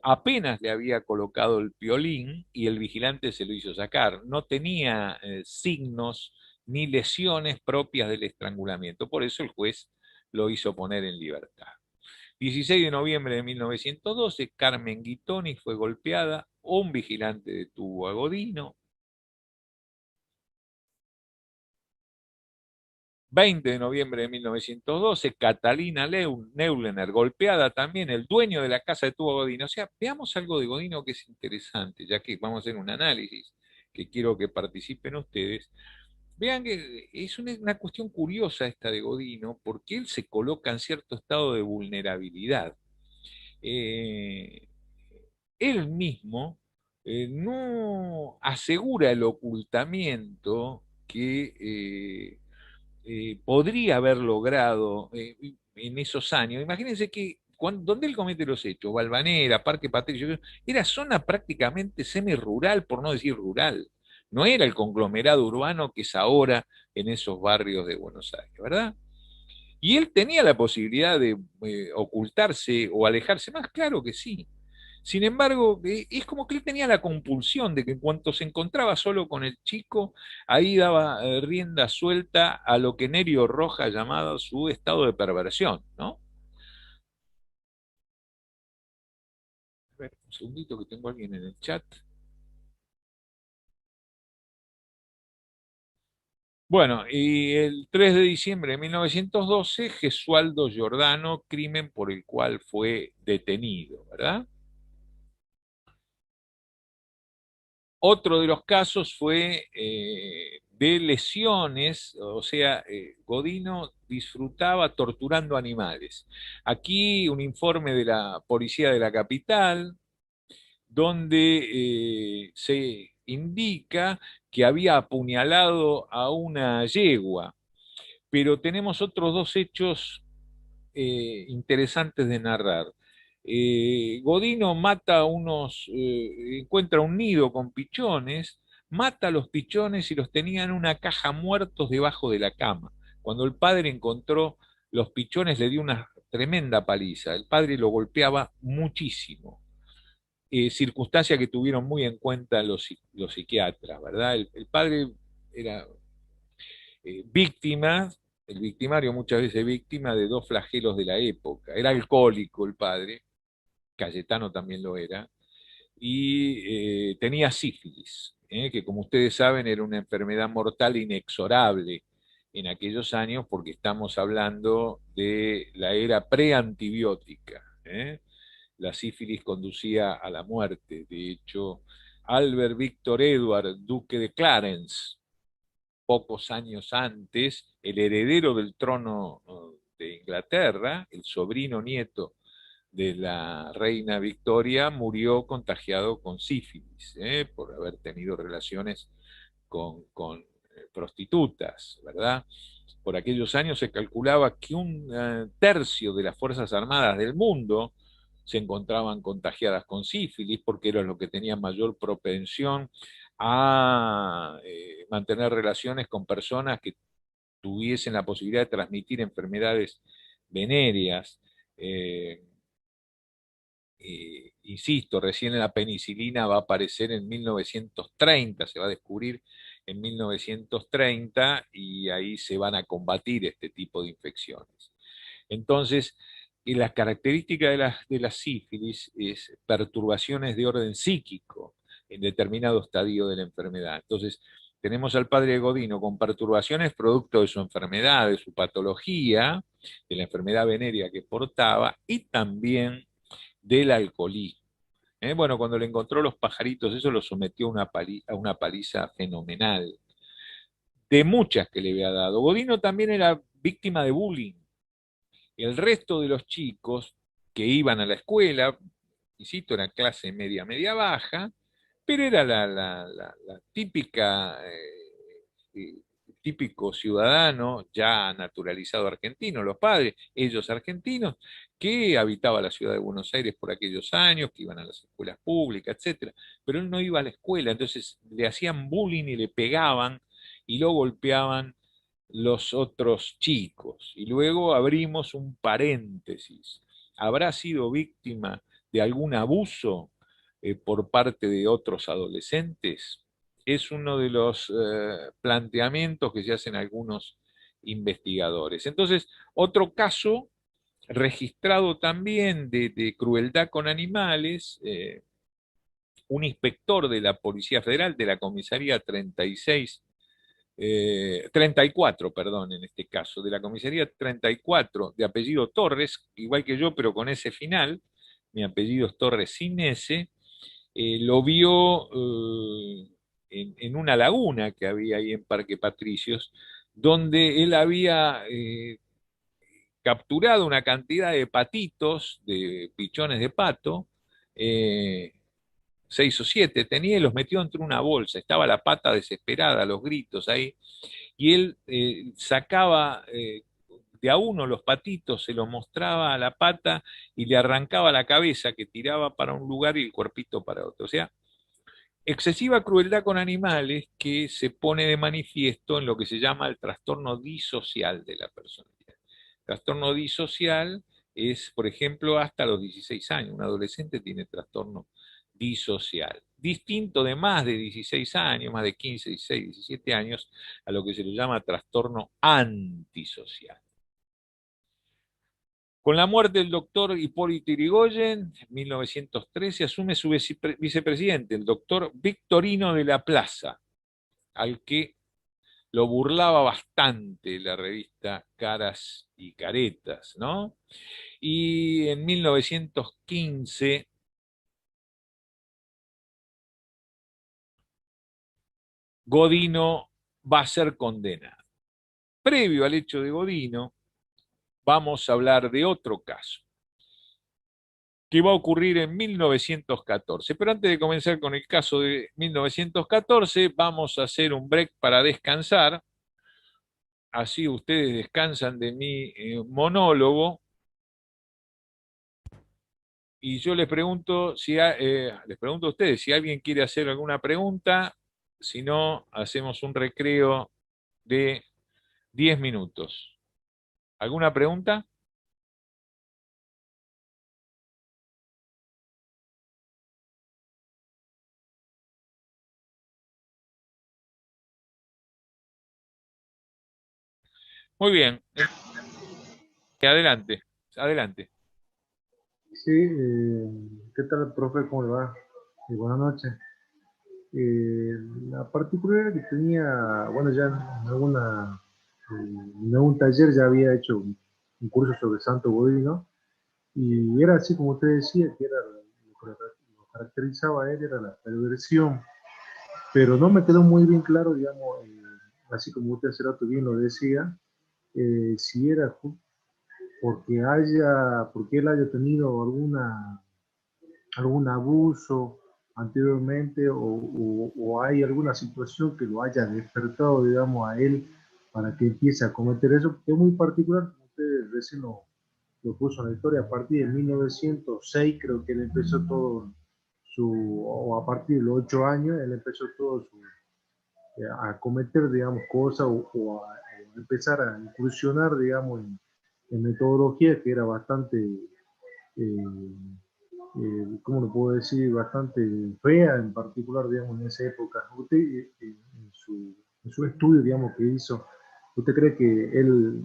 [SPEAKER 1] apenas le había colocado el piolín y el vigilante se lo hizo sacar. No tenía signos ni lesiones propias del estrangulamiento, por eso el juez lo hizo poner en libertad. 16 de noviembre de 1912, Carmen Guitoni fue golpeada, un vigilante detuvo a Godino. 20 de noviembre de 1912, Catalina Neulener, golpeada también, el dueño de la casa detuvo a Godino. O sea, veamos algo de Godino que es interesante, ya que vamos a hacer un análisis que quiero que participen ustedes. Vean que es una cuestión curiosa esta de Godino, porque él se coloca en cierto estado de vulnerabilidad. Eh, Él mismo no asegura el ocultamiento que podría haber logrado en esos años. Imagínense que donde él comete los hechos, Valvanera, Parque Patricio, era zona prácticamente semi-rural, por no decir rural. No era el conglomerado urbano que es ahora en esos barrios de Buenos Aires, ¿verdad? Y él tenía la posibilidad de ocultarse o alejarse más, claro que sí. Sin embargo, es como que él tenía la compulsión de que en cuanto se encontraba solo con el chico, ahí daba rienda suelta a lo que Nerio Roja llamaba su estado de perversión, ¿no? A ver, un segundito que tengo a alguien en el chat. Bueno, y el 3 de diciembre de 1912, Gesualdo Giordano, crimen por el cual fue detenido, ¿verdad? Otro de los casos fue de lesiones, o sea, Godino disfrutaba torturando animales. Aquí un informe de la policía de la capital, donde se indica que había apuñalado a una yegua, pero tenemos otros dos hechos interesantes de narrar. Godino encuentra un nido con pichones, mata a los pichones y los tenía en una caja muertos debajo de la cama. Cuando el padre encontró los pichones le dio una tremenda paliza. El padre lo golpeaba muchísimo. Circunstancia que tuvieron muy en cuenta los psiquiatras, ¿verdad? El padre era víctima, el victimario muchas veces víctima de dos flagelos de la época. Era alcohólico el padre, Cayetano también lo era, y tenía sífilis, que como ustedes saben era una enfermedad mortal inexorable en aquellos años porque estamos hablando de la era preantibiótica. La sífilis conducía a la muerte. De hecho, Albert Victor Edward, duque de Clarence, pocos años antes, el heredero del trono de Inglaterra, el sobrino nieto de la reina Victoria, murió contagiado con sífilis, por haber tenido relaciones con prostitutas, ¿verdad? Por aquellos años se calculaba que un tercio de las Fuerzas Armadas del mundo se encontraban contagiadas con sífilis porque era lo que tenía mayor propensión a mantener relaciones con personas que tuviesen la posibilidad de transmitir enfermedades venéreas. Eh, Insisto, recién la penicilina va a aparecer en 1930, se va a descubrir en 1930 y ahí se van a combatir este tipo de infecciones. Entonces, y las características de la sífilis es perturbaciones de orden psíquico en determinado estadio de la enfermedad. Entonces, tenemos al padre Godino con perturbaciones producto de su enfermedad, de su patología, de la enfermedad venérea que portaba y también del alcoholismo. Bueno, cuando le encontró los pajaritos, eso lo sometió a una paliza fenomenal, de muchas que le había dado. Godino también era víctima de bullying. El resto de los chicos que iban a la escuela, insisto, era clase media, media baja, pero era la típica típico ciudadano ya naturalizado argentino, los padres, ellos argentinos, que habitaba la ciudad de Buenos Aires por aquellos años, que iban a las escuelas públicas, etcétera. Pero él no iba a la escuela, entonces le hacían bullying y le pegaban y lo golpeaban los otros chicos. Y luego abrimos un paréntesis. ¿Habrá sido víctima de algún abuso por parte de otros adolescentes? Es uno de los planteamientos que se hacen algunos investigadores. Entonces, otro caso registrado también de crueldad con animales, un inspector de la Policía Federal, de la Comisaría 36, 34, perdón, en este caso, de la Comisaría 34, de apellido Torres, igual que yo, pero con ese final, mi apellido es Torres sin ese, lo vio en una laguna que había ahí en Parque Patricios, donde él había capturado una cantidad de patitos, de pichones de pato, eh, 6 o 7 tenía y los metió entre una bolsa. Estaba la pata desesperada, los gritos ahí, y él sacaba de a uno los patitos, se los mostraba a la pata y le arrancaba la cabeza que tiraba para un lugar y el cuerpito para otro. O sea, excesiva crueldad con animales que se pone de manifiesto en lo que se llama el trastorno disocial de la personalidad. Trastorno disocial es, por ejemplo, hasta los 16 años. Un adolescente tiene trastorno disocial. Distinto de más de 16 años, más de 15, 16, 17 años, a lo que se le llama trastorno antisocial. Con la muerte del doctor Hipólito Yrigoyen, en 1913, asume su vicepresidente, el doctor Victorino de la Plaza, al que lo burlaba bastante la revista Caras y Caretas, ¿no? Y en 1915, Godino va a ser condenado. Previo al hecho de Godino, vamos a hablar de otro caso que va a ocurrir en 1914. Pero antes de comenzar con el caso de 1914, vamos a hacer un break para descansar. Así ustedes descansan de mi monólogo. Y yo les pregunto, les pregunto a ustedes si alguien quiere hacer alguna pregunta. Si no, hacemos un recreo de 10 minutos. ¿Alguna pregunta? Muy bien. Adelante, adelante.
[SPEAKER 2] Sí, ¿qué tal, profe? ¿Cómo le va? Buenas noches. La particularidad que tenía, bueno, ya en algún taller ya había hecho un curso sobre Santo Bodino y era así como usted decía, que era lo caracterizaba a él, era la perversión, pero no me quedó muy bien claro, digamos, así como usted hace rato bien lo decía, si era porque él haya tenido algún abuso anteriormente o hay alguna situación que lo haya despertado, digamos, a él para que empiece a cometer eso, porque es muy particular, como usted recién lo puso en la historia, a partir de 1906 creo que él empezó todo o a partir de los 8 años, él empezó todo a cometer, digamos, cosas o empezar a incursionar, digamos, en metodología que era bastante ¿cómo lo puedo decir? Bastante fea, en particular, digamos, en esa época. Usted, en su estudio, digamos, que hizo, ¿usted cree que él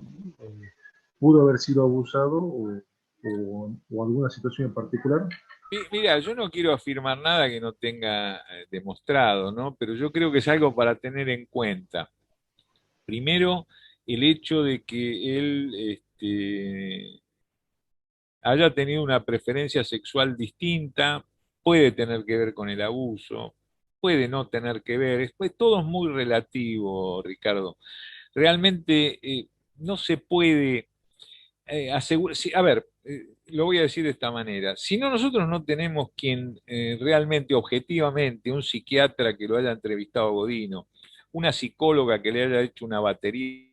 [SPEAKER 2] pudo haber sido abusado o alguna situación en particular?
[SPEAKER 1] Mira, yo no quiero afirmar nada que no tenga demostrado, ¿no? Pero yo creo que es algo para tener en cuenta. Primero, el hecho de que él haya tenido una preferencia sexual distinta, puede tener que ver con el abuso, puede no tener que ver, todo es muy relativo, Ricardo. Realmente no se puede asegurar, a ver, lo voy a decir de esta manera, si no nosotros no tenemos quien realmente, objetivamente, un psiquiatra que lo haya entrevistado a Godino, una psicóloga que le haya hecho una batería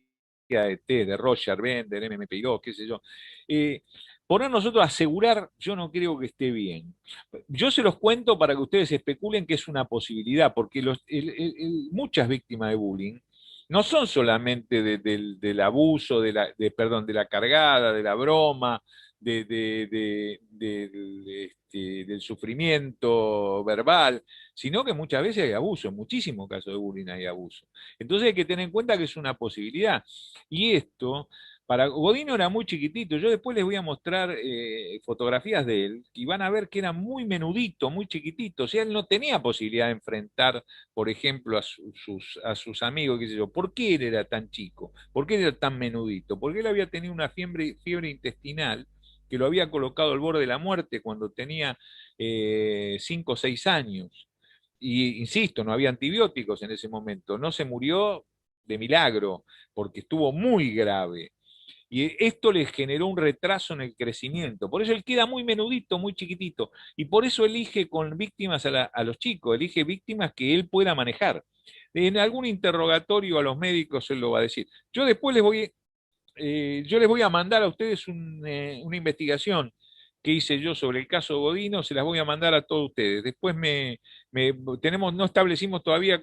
[SPEAKER 1] de test, de Roger, Bender, MMPI2, qué sé yo. Eh, Poner nosotros a asegurar, yo no creo que esté bien. Yo se los cuento para que ustedes especulen que es una posibilidad, porque muchas víctimas de bullying no son solamente del abuso, perdón, de la cargada, de la broma, del sufrimiento verbal, sino que muchas veces hay abuso, en muchísimos casos de bullying hay abuso. Entonces hay que tener en cuenta que es una posibilidad. Y esto, para Godino era muy chiquitito, yo después les voy a mostrar fotografías de él y van a ver que era muy menudito, muy chiquitito, o sea, él no tenía posibilidad de enfrentar, por ejemplo, a sus amigos, qué sé yo. ¿Por qué él era tan chico? ¿Por qué él era tan menudito? Porque él había tenido una fiebre intestinal que lo había colocado al borde de la muerte cuando tenía 5 o 6 años. Y insisto, no había antibióticos en ese momento, no se murió de milagro, porque estuvo muy grave. Y esto le generó un retraso en el crecimiento. Por eso él queda muy menudito, muy chiquitito. Y por eso elige con víctimas a los chicos, elige víctimas que él pueda manejar. En algún interrogatorio a los médicos él lo va a decir. Yo les voy a mandar a ustedes una investigación que hice yo sobre el caso Godino, se las voy a mandar a todos ustedes. Después no establecimos todavía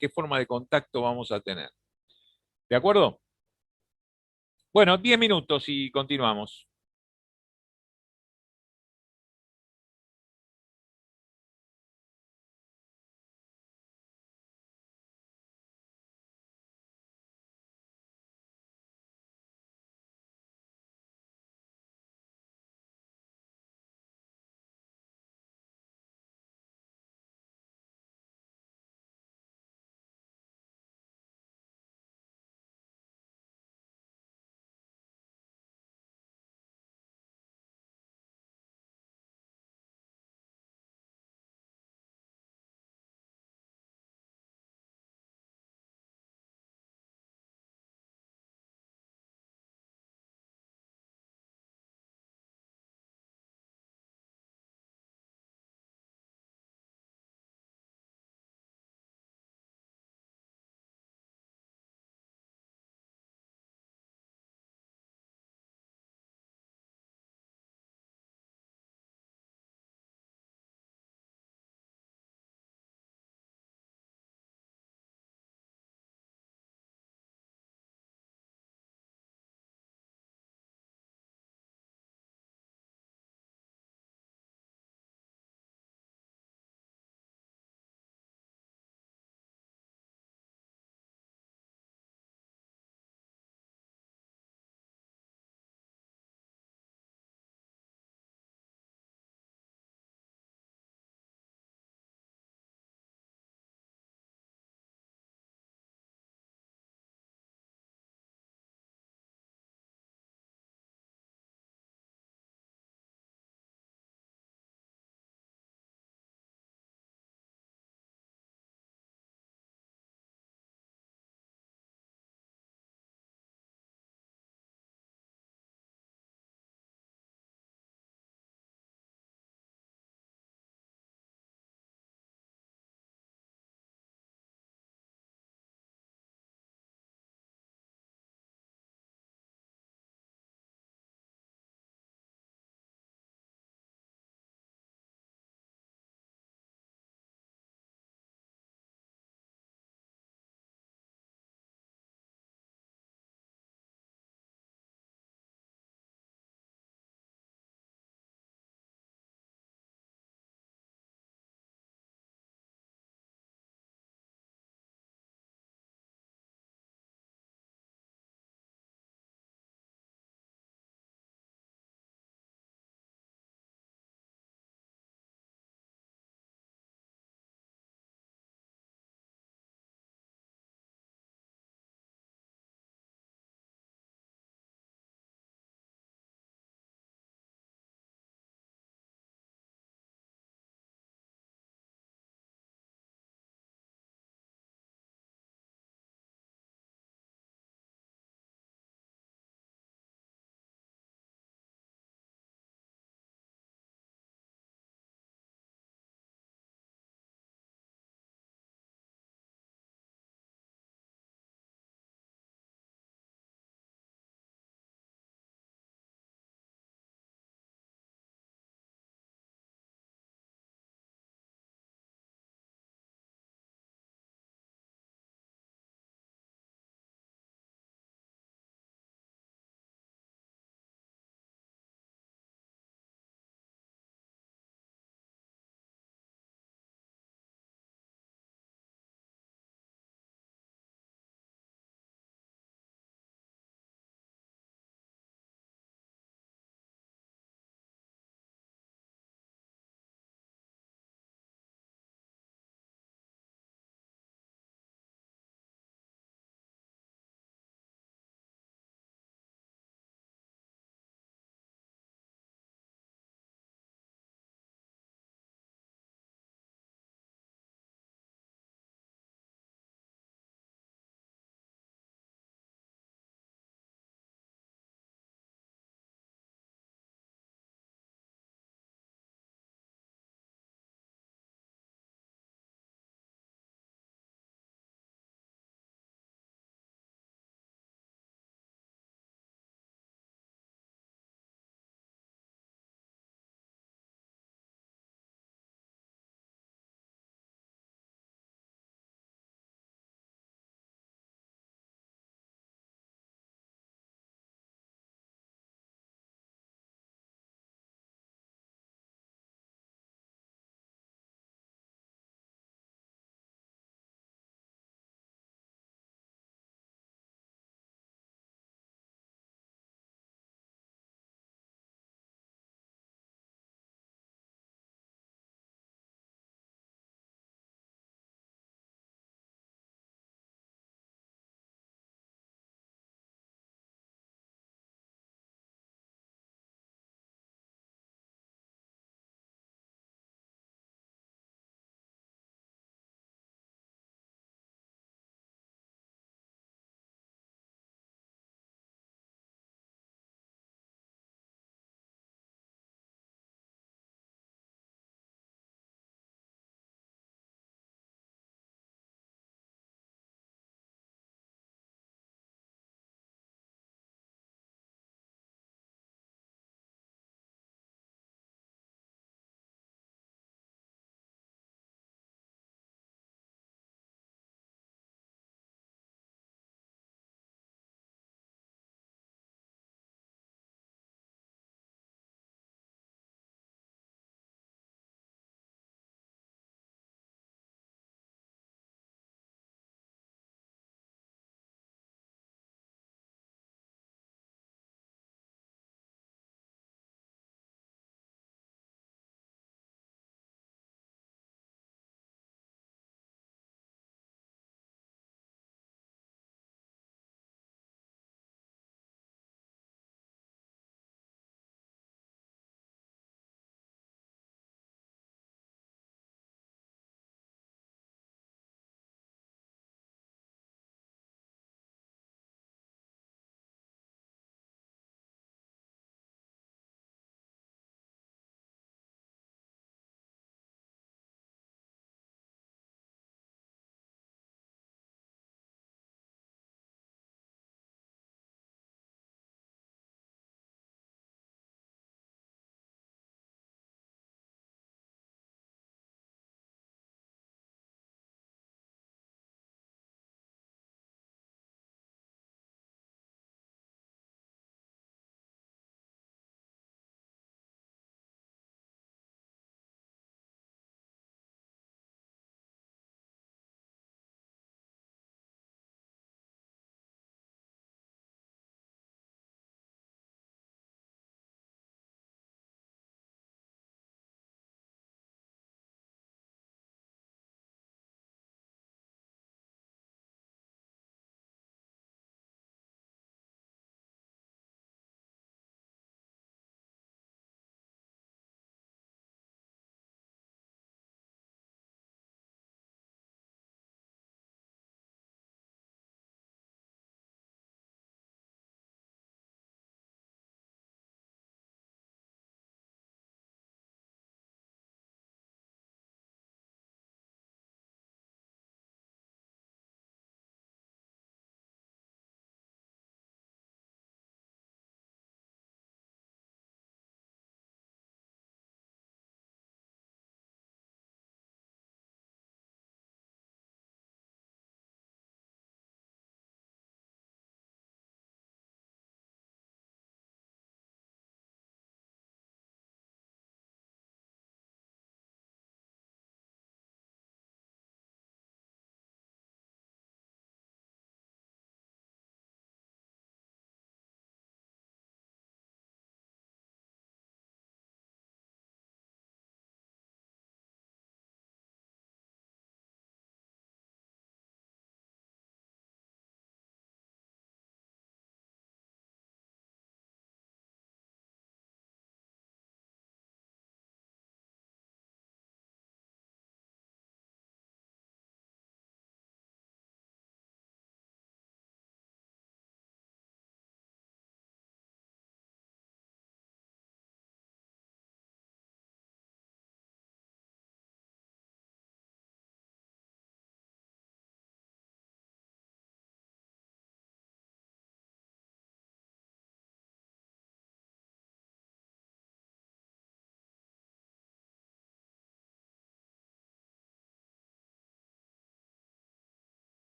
[SPEAKER 1] qué forma de contacto vamos a tener. ¿De acuerdo? Bueno, 10 minutos y continuamos.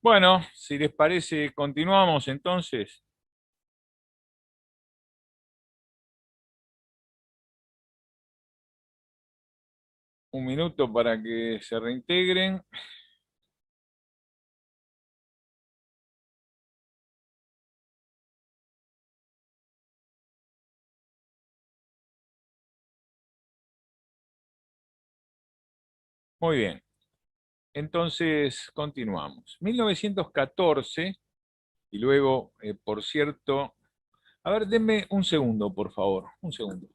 [SPEAKER 1] Bueno, si les parece, continuamos entonces. Un minuto para que se reintegren. Muy bien. Entonces, continuamos. 1914, y luego, por cierto, a ver, denme un segundo, por favor, un segundo.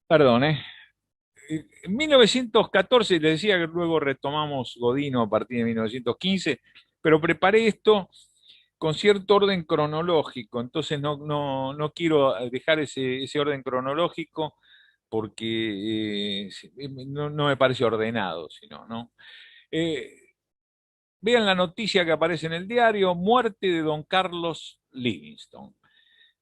[SPEAKER 1] Perdón, ¿eh? En 1914, les decía que luego retomamos Godino a partir de 1915, pero preparé esto con cierto orden cronológico, entonces no quiero dejar ese orden cronológico porque no me parece ordenado, sino, ¿no? Eh, Vean la noticia que aparece en el diario: muerte de don Carlos Livingston.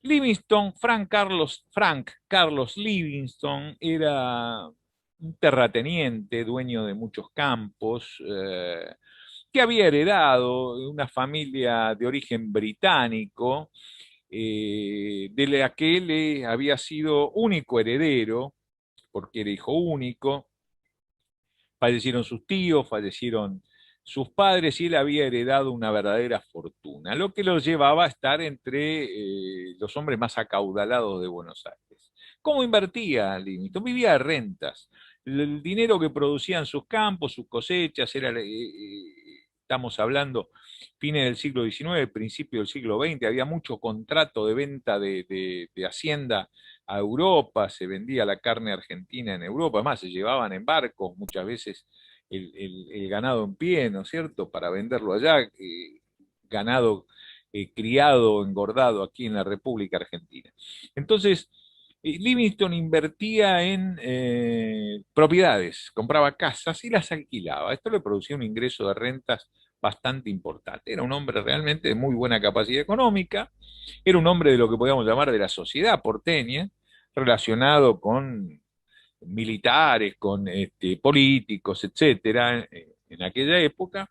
[SPEAKER 1] Livingston, Frank Carlos Livingston, era un terrateniente, dueño de muchos campos, que había heredado de una familia de origen británico, de la que él había sido único heredero, porque era hijo único. Fallecieron sus tíos, fallecieron sus padres y él había heredado una verdadera fortuna, lo que lo llevaba a estar entre los hombres más acaudalados de Buenos Aires. ¿Cómo invertía Livingstone? Vivía de rentas. El dinero que producían sus campos, sus cosechas, estamos hablando fines del siglo XIX, principio del siglo XX, había mucho contrato de venta de hacienda a Europa, se vendía la carne argentina en Europa, además se llevaban en barcos muchas veces el ganado en pie, ¿no es cierto?, para venderlo allá, ganado criado, engordado aquí en la República Argentina. Entonces, Livingston invertía en propiedades, compraba casas y las alquilaba. Esto le producía un ingreso de rentas bastante importante. Era un hombre realmente de muy buena capacidad económica, era un hombre de lo que podríamos llamar de la sociedad porteña, relacionado con militares, con políticos, etcétera, en aquella época,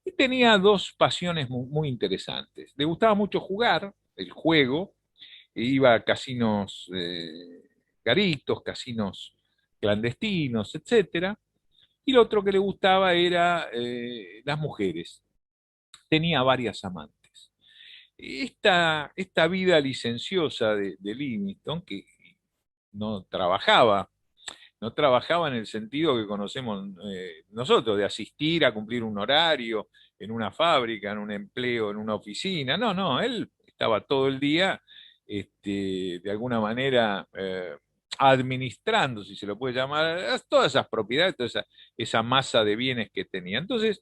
[SPEAKER 1] y tenía dos pasiones muy interesantes. Le gustaba mucho jugar, el juego, e iba a casinos garitos, casinos clandestinos, etcétera, y lo otro que le gustaba era las mujeres. Tenía varias amantes. Esta vida licenciosa de Livingston, que no trabajaba, no trabajaba en el sentido que conocemos nosotros, de asistir a cumplir un horario en una fábrica, en un empleo, en una oficina. No, él estaba todo el día, de alguna manera, administrando, si se lo puede llamar, todas esas propiedades, toda esa masa de bienes que tenía. Entonces,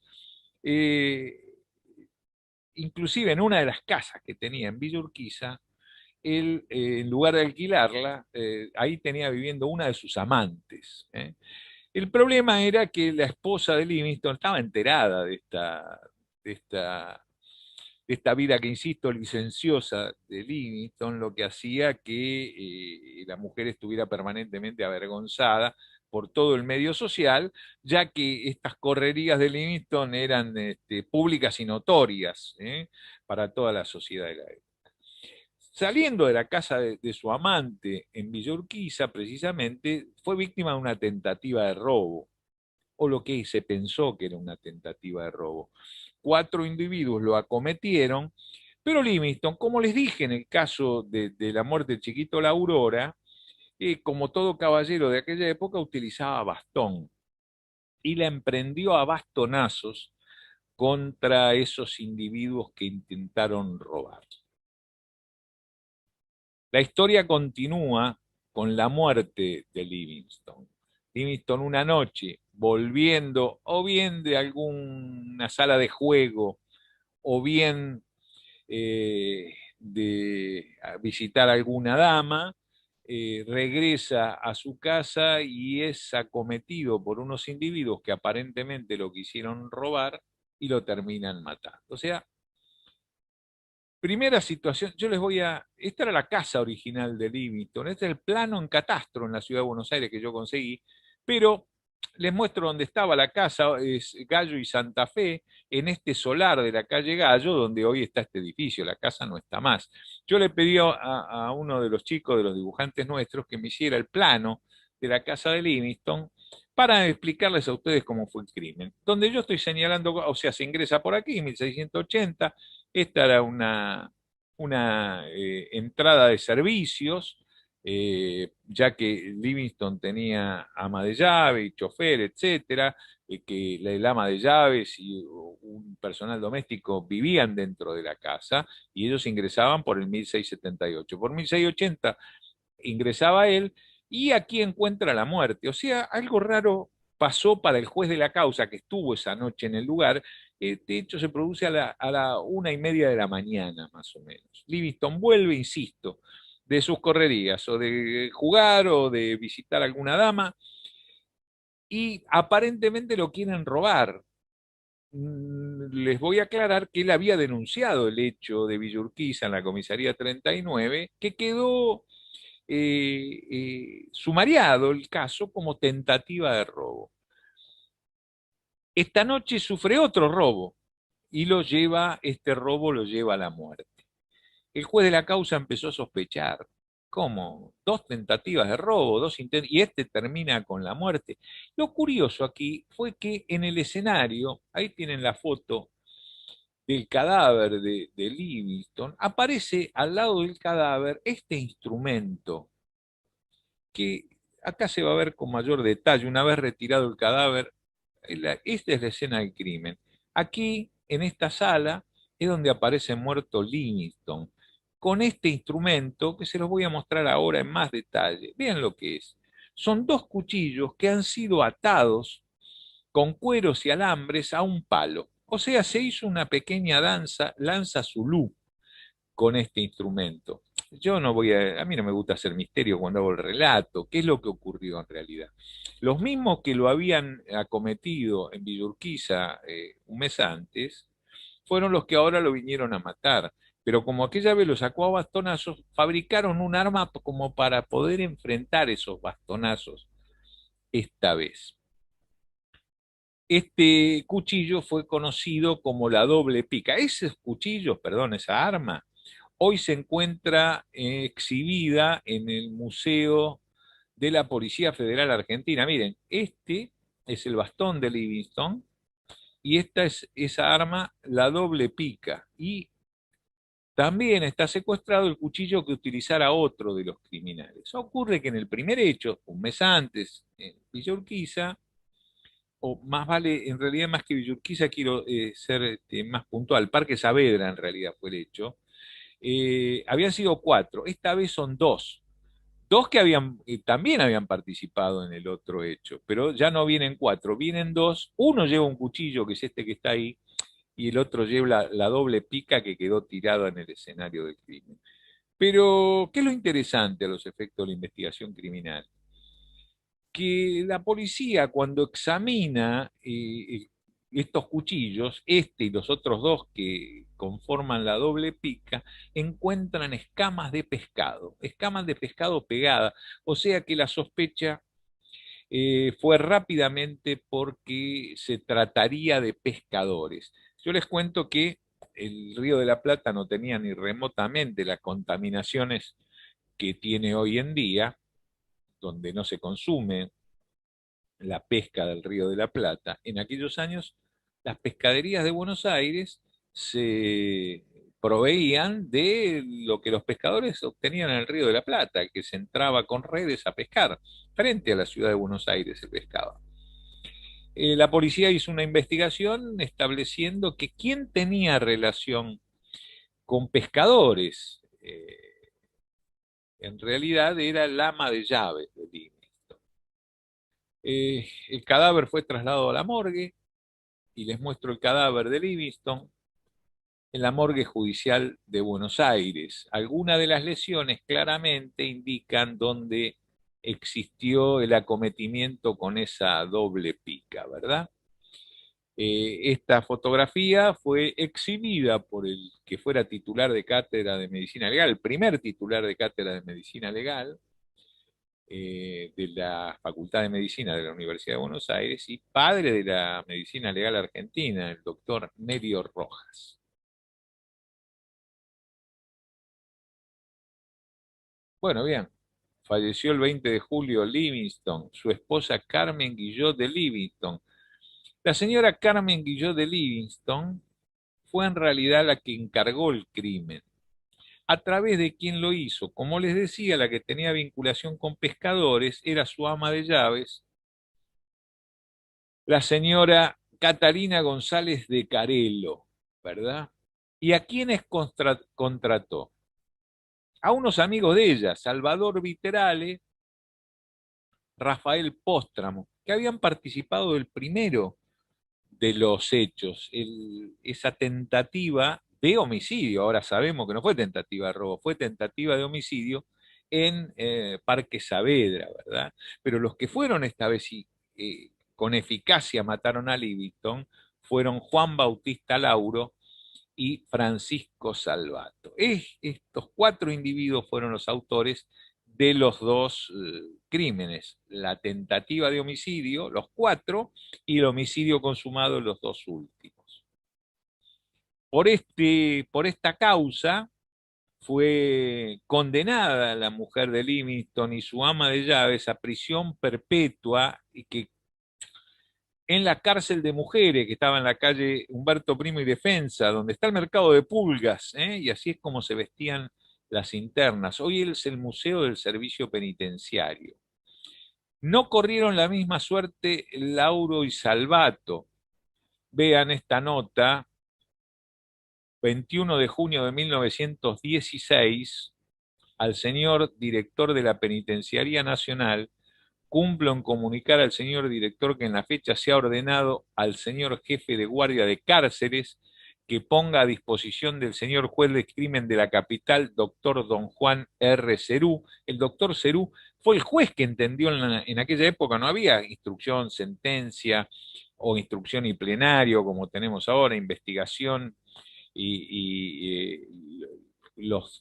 [SPEAKER 1] eh, inclusive en una de las casas que tenía en Villa Urquiza, él, en lugar de alquilarla, ahí tenía viviendo una de sus amantes. El problema era que la esposa de Livingston estaba enterada de esta, de esta vida que, insisto, licenciosa de Livingston, lo que hacía que la mujer estuviera permanentemente avergonzada por todo el medio social, ya que estas correrías de Livingston eran públicas y notorias para toda la sociedad de la época. Saliendo de la casa de su amante en Villa Urquiza, precisamente, fue víctima de una tentativa de robo, o lo que se pensó que era una tentativa de robo. Cuatro individuos lo acometieron, pero Livingston, como les dije en el caso de la muerte del chiquito La Aurora, como todo caballero de aquella época, utilizaba bastón y la emprendió a bastonazos contra esos individuos que intentaron robar. La historia continúa con la muerte de Livingston. Livingston una noche, volviendo o bien de alguna sala de juego, o bien de visitar a alguna dama, regresa a su casa y es acometido por unos individuos que aparentemente lo quisieron robar y lo terminan matando. O sea, primera situación, esta era la casa original de Livingston, este es el plano en catastro en la ciudad de Buenos Aires que yo conseguí, pero les muestro dónde estaba la casa, es Gallo y Santa Fe, en este solar de la calle Gallo, donde hoy está este edificio, la casa no está más. Yo le pedí a uno de los chicos, de los dibujantes nuestros, que me hiciera el plano de la casa de Livingston para explicarles a ustedes cómo fue el crimen. Donde yo estoy señalando, o sea, se ingresa por aquí, 1680, esta era una entrada de servicios, ya que Livingston tenía ama de llave y chofer, etcétera, que el ama de llaves y un personal doméstico vivían dentro de la casa y ellos ingresaban por el 1678. Por 1680 ingresaba él y aquí encuentra la muerte. O sea, algo raro pasó para el juez de la causa que estuvo esa noche en el lugar. De hecho, se produce a la 1:30 de la mañana, más o menos. Livingston vuelve, insisto, de sus correrías, o de jugar, o de visitar a alguna dama, y aparentemente lo quieren robar. Les voy a aclarar que él había denunciado el hecho de Villurquiza en la comisaría 39, que quedó sumariado el caso como tentativa de robo. Esta noche sufre otro robo y este robo lo lleva a la muerte. El juez de la causa empezó a sospechar. ¿Cómo? Dos tentativas de robo, dos intentos, y este termina con la muerte. Lo curioso aquí fue que en el escenario, ahí tienen la foto del cadáver de Livingston, aparece al lado del cadáver este instrumento que acá se va a ver con mayor detalle una vez retirado el cadáver. Esta es la escena del crimen. Aquí, en esta sala, es donde aparece muerto Livingston, con este instrumento que se los voy a mostrar ahora en más detalle. Vean lo que es. Son dos cuchillos que han sido atados con cueros y alambres a un palo. O sea, se hizo una pequeña lanza zulú con este instrumento. Yo no a mí no me gusta hacer misterio cuando hago el relato, qué es lo que ocurrió en realidad. Los mismos que lo habían acometido en Villurquiza un mes antes, fueron los que ahora lo vinieron a matar. Pero como aquella vez lo sacó a bastonazos, fabricaron un arma como para poder enfrentar esos bastonazos esta vez. Este cuchillo fue conocido como la doble pica. Esos cuchillos, perdón, esa arma, hoy se encuentra exhibida en el Museo de la Policía Federal Argentina. Miren, este es el bastón de Livingston y esta es esa arma, la doble pica. Y también está secuestrado el cuchillo que utilizara otro de los criminales. Ocurre que en el primer hecho, un mes antes, en Villa Urquiza, o más vale, en realidad más que Villa Urquiza, quiero ser más puntual, Parque Saavedra en realidad fue el hecho, habían sido cuatro, esta vez son dos. Dos que también habían participado en el otro hecho, pero ya no vienen cuatro, vienen dos. Uno lleva un cuchillo, que es este que está ahí, y el otro lleva la doble pica que quedó tirada en el escenario del crimen. Pero, ¿qué es lo interesante a los efectos de la investigación criminal? Que la policía cuando examina estos cuchillos, este y los otros dos que conforman la doble pica, encuentran escamas de pescado pegadas, o sea que la sospecha fue rápidamente porque se trataría de pescadores. Yo les cuento que el Río de la Plata no tenía ni remotamente las contaminaciones que tiene hoy en día, donde no se consume la pesca del Río de la Plata. En aquellos años, las pescaderías de Buenos Aires se proveían de lo que los pescadores obtenían en el Río de la Plata, que se entraba con redes a pescar. Frente a la ciudad de Buenos Aires se pescaba. La policía hizo una investigación estableciendo que quien tenía relación con pescadores, en realidad era el ama de llaves de Livingston. El cadáver fue trasladado a la morgue y les muestro el cadáver de Livingston en la morgue judicial de Buenos Aires. Algunas de las lesiones claramente indican dónde existió el acometimiento con esa doble pica, ¿verdad? Esta fotografía fue exhibida por el que fuera titular de cátedra de medicina legal, el primer titular de cátedra de medicina legal de la Facultad de Medicina de la Universidad de Buenos Aires y padre de la medicina legal argentina, el doctor Nerio Rojas. Bueno, bien, falleció el 20 de julio Livingston, su esposa Carmen Guillot de Livingston. La señora Carmen Guillot de Livingston fue en realidad la que encargó el crimen. ¿A través de quién lo hizo? Como les decía, la que tenía vinculación con pescadores era su ama de llaves, la señora Catalina González de Carelo, ¿verdad? ¿Y a quiénes contrató? A unos amigos de ella, Salvador Viterale, Rafael Póstramo, que habían participado del primero de los hechos, esa tentativa de homicidio. Ahora sabemos que no fue tentativa de robo, fue tentativa de homicidio en Parque Saavedra, ¿verdad? Pero los que fueron esta vez y con eficacia mataron a Livingston fueron Juan Bautista Lauro y Francisco Salvato. Estos cuatro individuos fueron los autores de los dos crímenes, la tentativa de homicidio, los cuatro, y el homicidio consumado, los dos últimos. Por esta causa fue condenada la mujer de Livingston y su ama de llaves a prisión perpetua y que en la cárcel de mujeres que estaba en la calle Humberto Primo y Defensa, donde está el mercado de pulgas, ¿eh? Y así es como se vestían las internas. Hoy es el Museo del Servicio Penitenciario. No corrieron la misma suerte Lauro y Salvato. Vean esta nota, 21 de junio de 1916, al señor director de la Penitenciaría Nacional, cumplo en comunicar al señor director que en la fecha se ha ordenado al señor jefe de guardia de cárceles que ponga a disposición del señor juez de crimen de la capital, doctor don Juan R. Cerú. El doctor Cerú fue el juez que entendió en aquella época, no había instrucción, sentencia o instrucción y plenario como tenemos ahora, investigación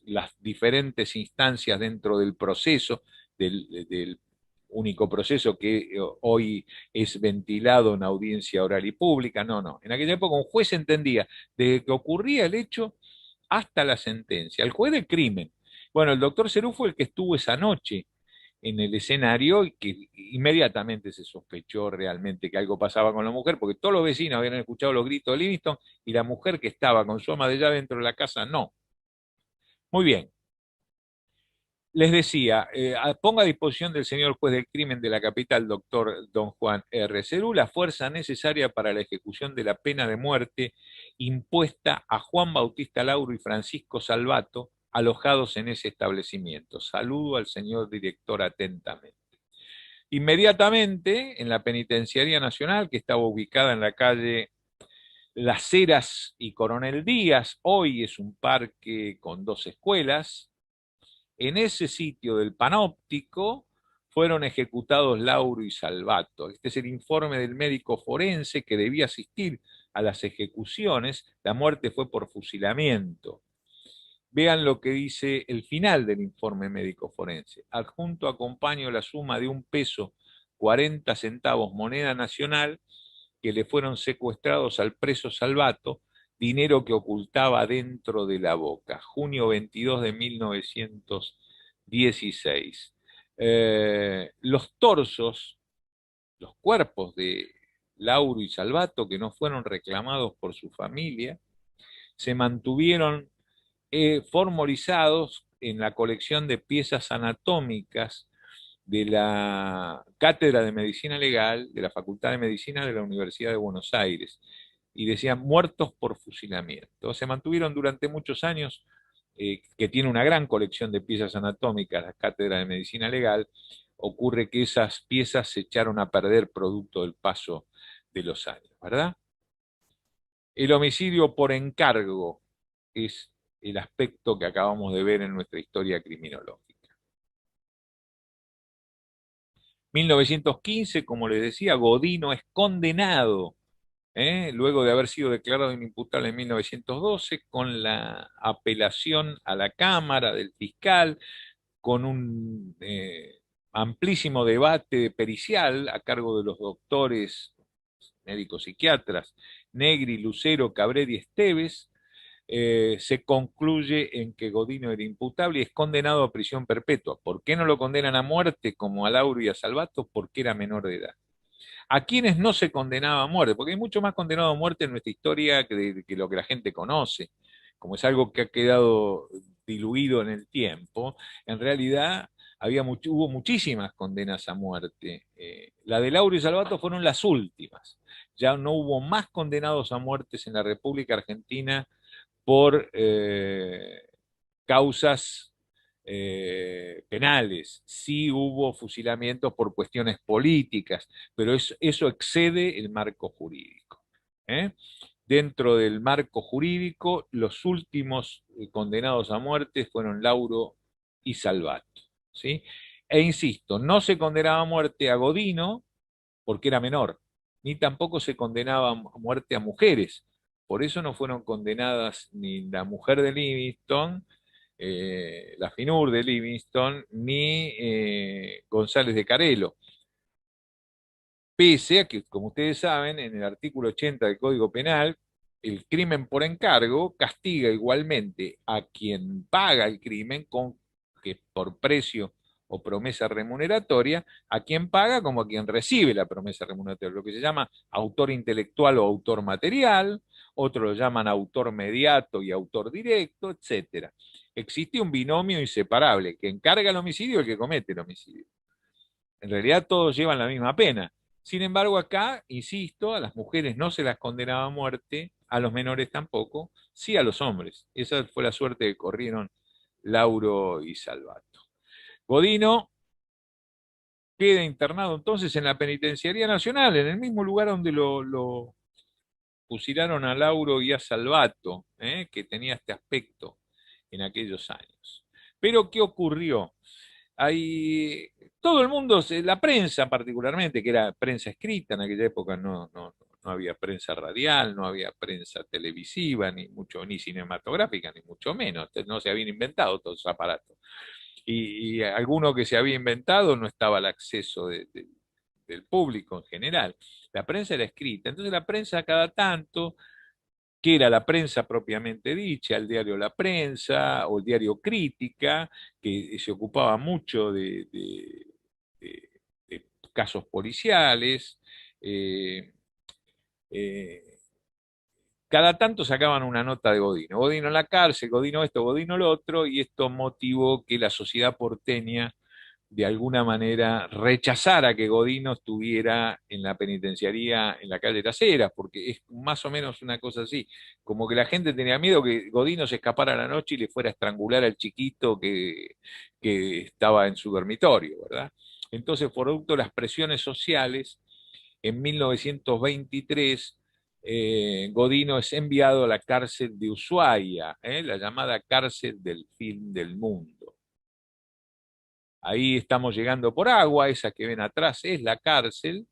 [SPEAKER 1] las diferentes instancias dentro del proceso, del único proceso que hoy es ventilado en audiencia oral y pública. No, no. En aquella época un juez entendía desde que ocurría el hecho hasta la sentencia. El juez del crimen. Bueno, el doctor Cerú fue el que estuvo esa noche en el escenario y que inmediatamente se sospechó realmente que algo pasaba con la mujer, porque todos los vecinos habían escuchado los gritos de Livingston y la mujer que estaba con su ama de llave dentro de la casa no. Muy bien, les decía, ponga a disposición del señor juez del crimen de la capital, doctor don Juan R. Cerú, la fuerza necesaria para la ejecución de la pena de muerte impuesta a Juan Bautista Lauro y Francisco Salvato, alojados en ese establecimiento. Saludo al señor director atentamente. Inmediatamente, en la Penitenciaría Nacional, que estaba ubicada en la calle Las Heras y Coronel Díaz, hoy es un parque con dos escuelas, en ese sitio del Panóptico fueron ejecutados Lauro y Salvato. Este es el informe del médico forense que debía asistir a las ejecuciones. La muerte fue por fusilamiento. Vean lo que dice el final del informe médico forense. Adjunto acompaño la suma de 1 peso 40 centavos moneda nacional que le fueron secuestrados al preso Salvato, dinero que ocultaba dentro de la boca. Junio 22 de 1916. Los torsos, los cuerpos de Lauro y Salvato, que no fueron reclamados por su familia, se mantuvieron formalizados en la colección de piezas anatómicas de la Cátedra de Medicina Legal de la Facultad de Medicina de la Universidad de Buenos Aires, y decían muertos por fusilamiento. Se mantuvieron durante muchos años, que tiene una gran colección de piezas anatómicas, la Cátedra de Medicina Legal. Ocurre que esas piezas se echaron a perder producto del paso de los años, ¿verdad? El homicidio por encargo es el aspecto que acabamos de ver en nuestra historia criminológica. 1915, como les decía, Godino es condenado, luego de haber sido declarado inimputable en 1912, con la apelación a la Cámara del fiscal, con un amplísimo debate pericial a cargo de los doctores médicos psiquiatras Negri, Lucero, Cabrera y Esteves. Se concluye en que Godino era imputable y es condenado a prisión perpetua. ¿Por qué no lo condenan a muerte como a Lauro y a Salvato? Porque era menor de edad. ¿A quienes no se condenaba a muerte? Porque hay mucho más condenado a muerte en nuestra historia que lo que la gente conoce. Como es algo que ha quedado diluido en el tiempo, en realidad hubo muchísimas condenas a muerte. La de Lauro y Salvato fueron las últimas. Ya no hubo más condenados a muertes en la República Argentina por causas penales. Sí hubo fusilamientos por cuestiones políticas, pero eso excede el marco jurídico. ¿eh? Dentro del marco jurídico, los últimos condenados a muerte fueron Lauro y Salvato. ¿sí? E insisto, no se condenaba a muerte a Godino porque era menor, ni tampoco se condenaba a muerte a mujeres. Por eso no fueron condenadas ni la mujer de Livingston, la Finur de Livingston, ni González de Carelo. Pese a que, como ustedes saben, en el artículo 80 del Código Penal, el crimen por encargo castiga igualmente a quien paga el crimen con que por precio o promesa remuneratoria, a quien paga como a quien recibe la promesa remuneratoria, lo que se llama autor intelectual o autor material, otros lo llaman autor mediato y autor directo, etcétera. Existe un binomio inseparable, que encarga el homicidio y el que comete el homicidio. En realidad todos llevan la misma pena. Sin embargo, acá, insisto, a las mujeres no se las condenaba a muerte, a los menores tampoco, sí a los hombres. Esa fue la suerte que corrieron Lauro y Salvato. Godino queda internado entonces en la Penitenciaría Nacional, en el mismo lugar donde lo fusilaron a Lauro y a Salvato, que tenía este aspecto en aquellos años. Pero, ¿qué ocurrió? Hay, todo el mundo, la prensa particularmente, que era prensa escrita, en aquella época no había prensa radial, no había prensa televisiva, ni cinematográfica, ni mucho menos, no se habían inventado todos esos aparatos. Y alguno que se había inventado no estaba al acceso del público en general. La prensa era escrita, entonces la prensa cada tanto, que era la prensa propiamente dicha, el diario La Prensa o el diario Crítica, que se ocupaba mucho de- de casos policiales. eh, eh, Cada tanto sacaban una nota de Godino. Godino en la cárcel, Godino esto, Godino lo otro, y esto motivó que la sociedad porteña de alguna manera rechazara que Godino estuviera en la penitenciaría en la calle Las Heras, porque es más o menos una cosa así, como que la gente tenía miedo que Godino se escapara a la noche y le fuera a estrangular al chiquito que estaba en su dormitorio, ¿verdad? Entonces, producto de las presiones sociales, en 1923, Godino es enviado a la cárcel de Ushuaia, la llamada cárcel del fin del mundo. Ahí estamos llegando por agua, esa que ven atrás es la cárcel,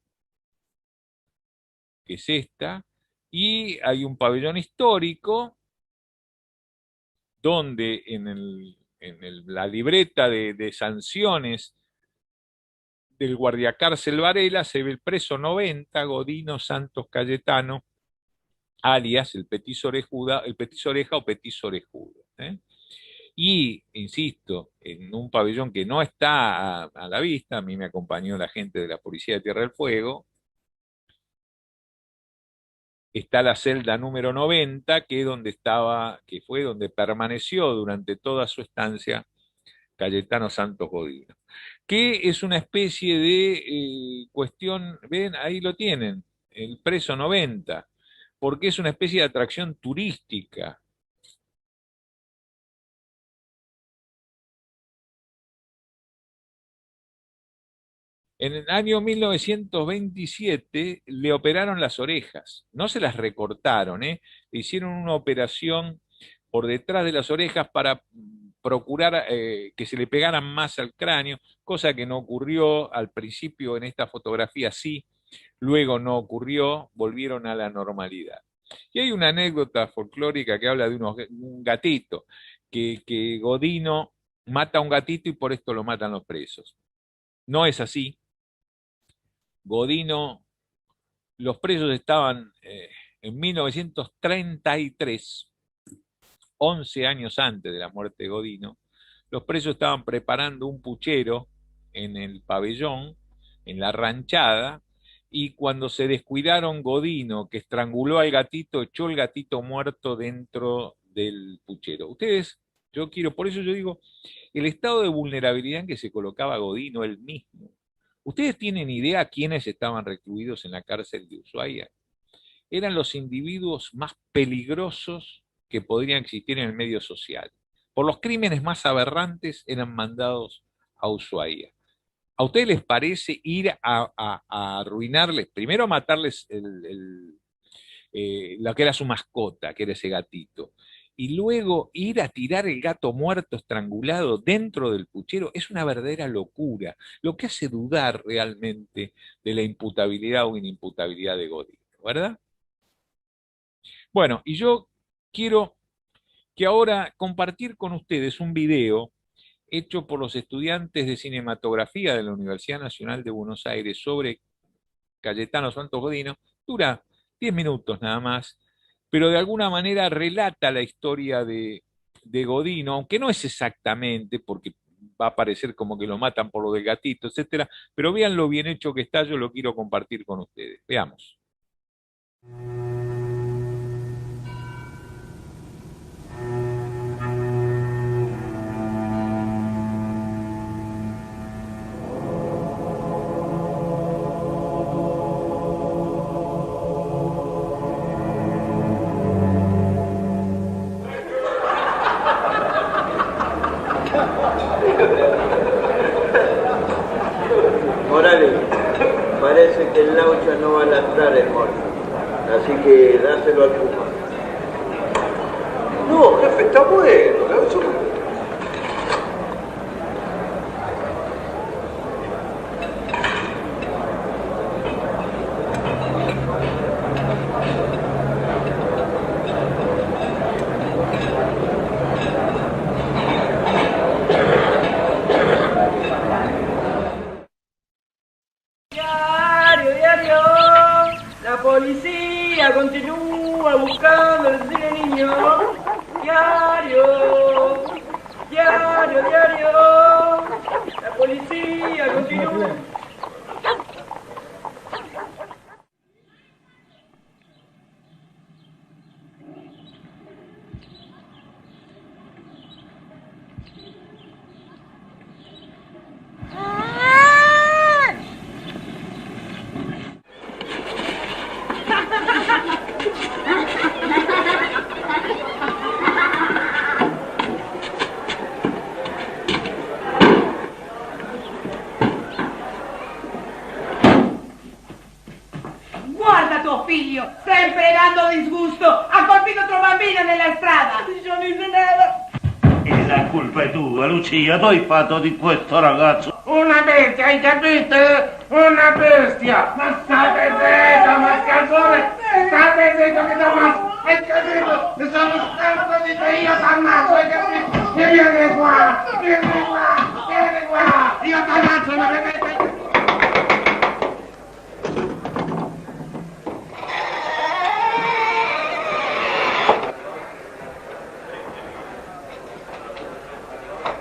[SPEAKER 1] que es esta, y hay un pabellón histórico donde la libreta de sanciones del guardiacárcel Varela se ve el preso 90, Godino Santos Cayetano, alias el Petis Oreja o Petis Orejudo. Y, insisto, en un pabellón que no está a la vista, a mí me acompañó la gente de la Policía de Tierra del Fuego, está la celda número 90, que fue donde permaneció durante toda su estancia Cayetano Santos Godino, que es una especie de cuestión, ven, ahí lo tienen, el preso 90, porque es una especie de atracción turística. En el año 1927 le operaron las orejas, no se las recortaron, ¿eh? Le hicieron una operación por detrás de las orejas para procurar que se le pegaran más al cráneo, cosa que no ocurrió al principio en esta fotografía, sí, luego no ocurrió, volvieron a la normalidad. Y hay una anécdota folclórica que habla de un gatito, que Godino mata a un gatito y por esto lo matan los presos. No es así. Godino, los presos estaban en 1933, 11 años antes de la muerte de Godino, los presos estaban preparando un puchero en el pabellón, en la ranchada, y cuando se descuidaron, Godino, que estranguló al gatito, echó el gatito muerto dentro del puchero. Ustedes, yo quiero, por eso yo digo, el estado de vulnerabilidad en que se colocaba Godino él mismo. ¿Ustedes tienen idea quiénes estaban recluidos en la cárcel de Ushuaia? Eran los individuos más peligrosos que podrían existir en el medio social. Por los crímenes más aberrantes eran mandados a Ushuaia. ¿A ustedes les parece ir a arruinarles, primero a matarles lo que era su mascota, que era ese gatito, y luego ir a tirar el gato muerto estrangulado dentro del puchero? Es una verdadera locura, lo que hace dudar realmente de la imputabilidad o inimputabilidad de Godino, ¿verdad? Bueno, y yo quiero que ahora compartir con ustedes un video hecho por los estudiantes de cinematografía de la Universidad Nacional de Buenos Aires sobre Cayetano Santos Godino. Dura 10 minutos nada más, pero de alguna manera relata la historia de Godino, aunque no es exactamente, porque va a parecer como que lo matan por lo del gatito, etcétera, pero vean lo bien hecho que está, yo lo quiero compartir con ustedes. Veamos.
[SPEAKER 3] Morales, parece que el Laucha no va a lastrar el muerto, así que dáselo al Puma.
[SPEAKER 4] No, jefe, está bueno, Laucha.
[SPEAKER 5] La policía continúa buscando el niño. Diario, diario, diario. La policía continúa.
[SPEAKER 6] Guarda tuo figlio, sempre dando disgusto, ha colpito tuo bambino nella strada.
[SPEAKER 5] Io non hice nada.
[SPEAKER 7] E la colpa è tua, Lucia, tu hai fatto di questo ragazzo
[SPEAKER 8] Una bestia, hai capito? Una bestia! Ma state zitto, mascalzone! State zitto che t'ammazzo! Hai capito? Ne sono stanco di te, io t'ammazzo, hai capito? Vieni qua! Vieni qua! Vieni qua! Io t'ammazzo, ma vedete?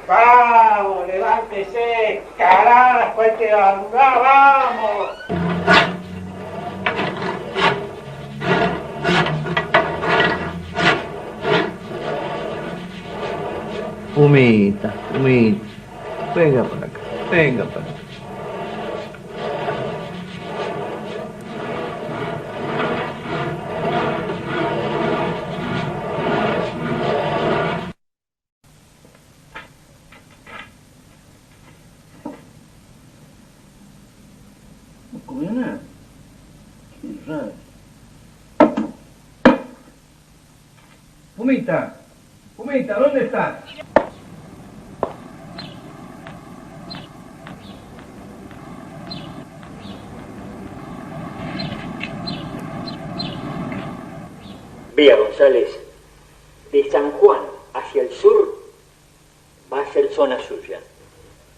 [SPEAKER 8] Vamos, levántese, carajo, hay que andar, vamos.
[SPEAKER 3] Umita, umita. Venga para acá, venga para acá.
[SPEAKER 9] No comió nada. Qué raro. Pumita, Pumita, ¿dónde estás?
[SPEAKER 10] Vea, González, de San Juan hacia el sur va a ser zona suya.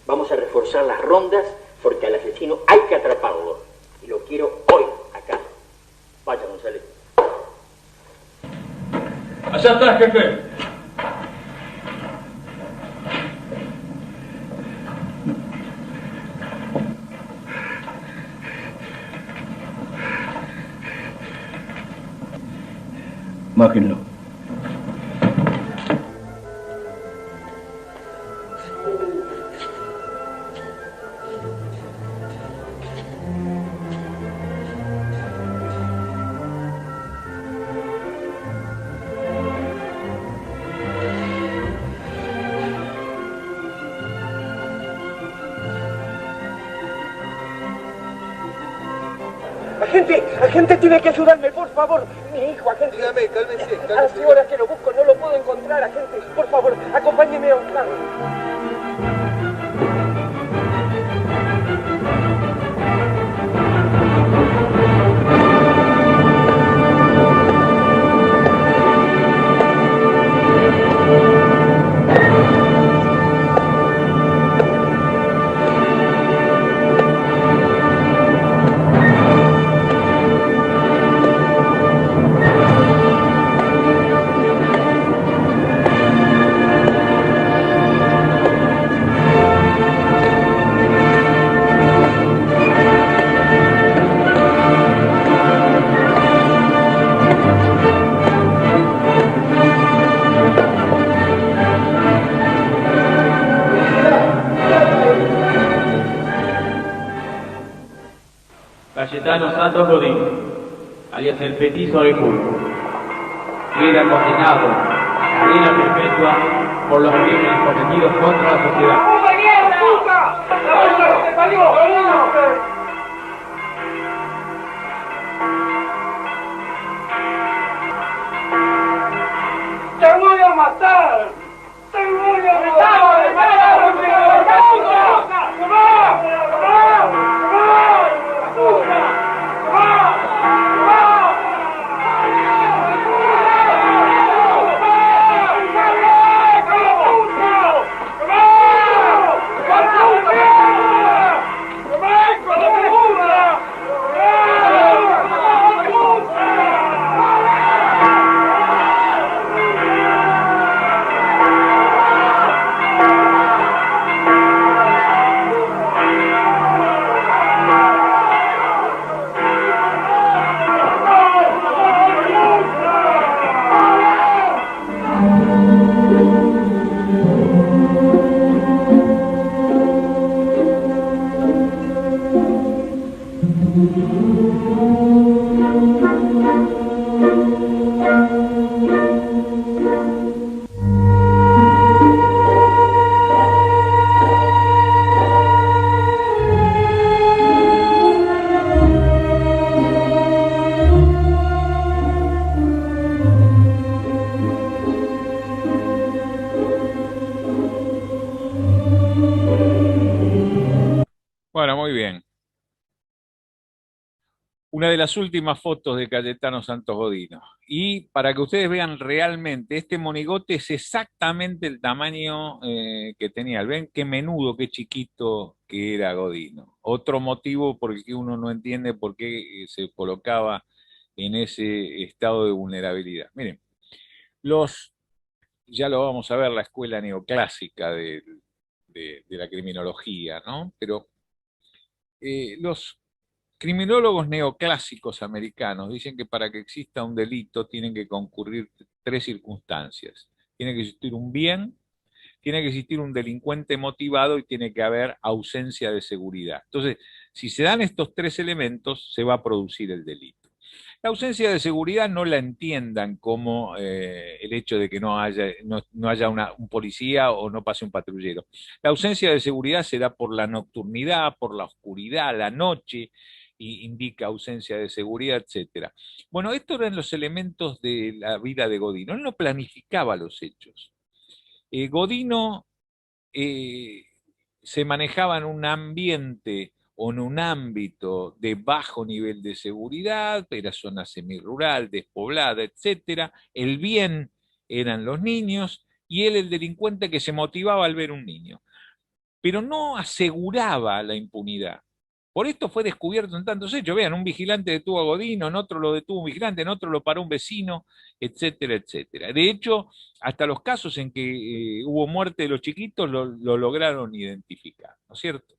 [SPEAKER 10] Vamos a reforzar las rondas porque al asesino hay que atraparlo. Y lo quiero hoy acá. Vaya, González.
[SPEAKER 9] Allá está, jefe. Bájenlo.
[SPEAKER 5] Agente, tiene que ayudarme, por favor. Mi hijo, agente.
[SPEAKER 4] Dígame, cálmese.
[SPEAKER 5] Hace horas que lo busco, no lo puedo encontrar, agente. Por favor, acompáñeme a buscarlo.
[SPEAKER 11] Cayetano Santos Rodríguez, alias el Petizo del Cubo, queda condenado a cadena perpetua por los crímenes cometidos contra la sociedad.
[SPEAKER 5] ¡Puta mierda! ¡Puta! ¡La puta que te parió! ¡Te voy a matar! ¡Te voy a matar! ¡Me
[SPEAKER 1] Bueno, muy bien. Una de las últimas fotos de Cayetano Santos Godino. Y para que ustedes vean realmente, este monigote es exactamente el tamaño que tenía. Ven qué menudo, qué chiquito que era Godino. Otro motivo por el que uno no entiende por qué se colocaba en ese estado de vulnerabilidad. Miren, ya lo vamos a ver, la escuela neoclásica de la criminología, ¿no? Pero los criminólogos neoclásicos americanos dicen que para que exista un delito tienen que concurrir tres circunstancias. Tiene que existir un bien, tiene que existir un delincuente motivado y tiene que haber ausencia de seguridad. Entonces, si se dan estos tres elementos, se va a producir el delito. La ausencia de seguridad no la entiendan como el hecho de que no haya un policía o no pase un patrullero. La ausencia de seguridad se da por la nocturnidad, por la oscuridad, la noche, y indica ausencia de seguridad, etc. Bueno, estos eran los elementos de la vida de Godino. Él no planificaba los hechos. Godino se manejaba en un ambiente o en un ámbito de bajo nivel de seguridad, era zona semirural, despoblada, etc. El bien eran los niños y él el delincuente que se motivaba al ver un niño. Pero no aseguraba la impunidad. Por esto fue descubierto en tantos hechos. Vean, un vigilante detuvo a Godino, en otro lo detuvo un vigilante, en otro lo paró un vecino, etcétera, etcétera. De hecho, hasta los casos en que hubo muerte de los chiquitos lo lograron identificar, ¿no es cierto?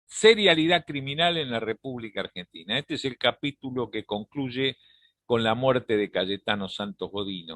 [SPEAKER 1] Serialidad criminal en la República Argentina. Este es el capítulo que concluye con la muerte de Cayetano Santos Godino.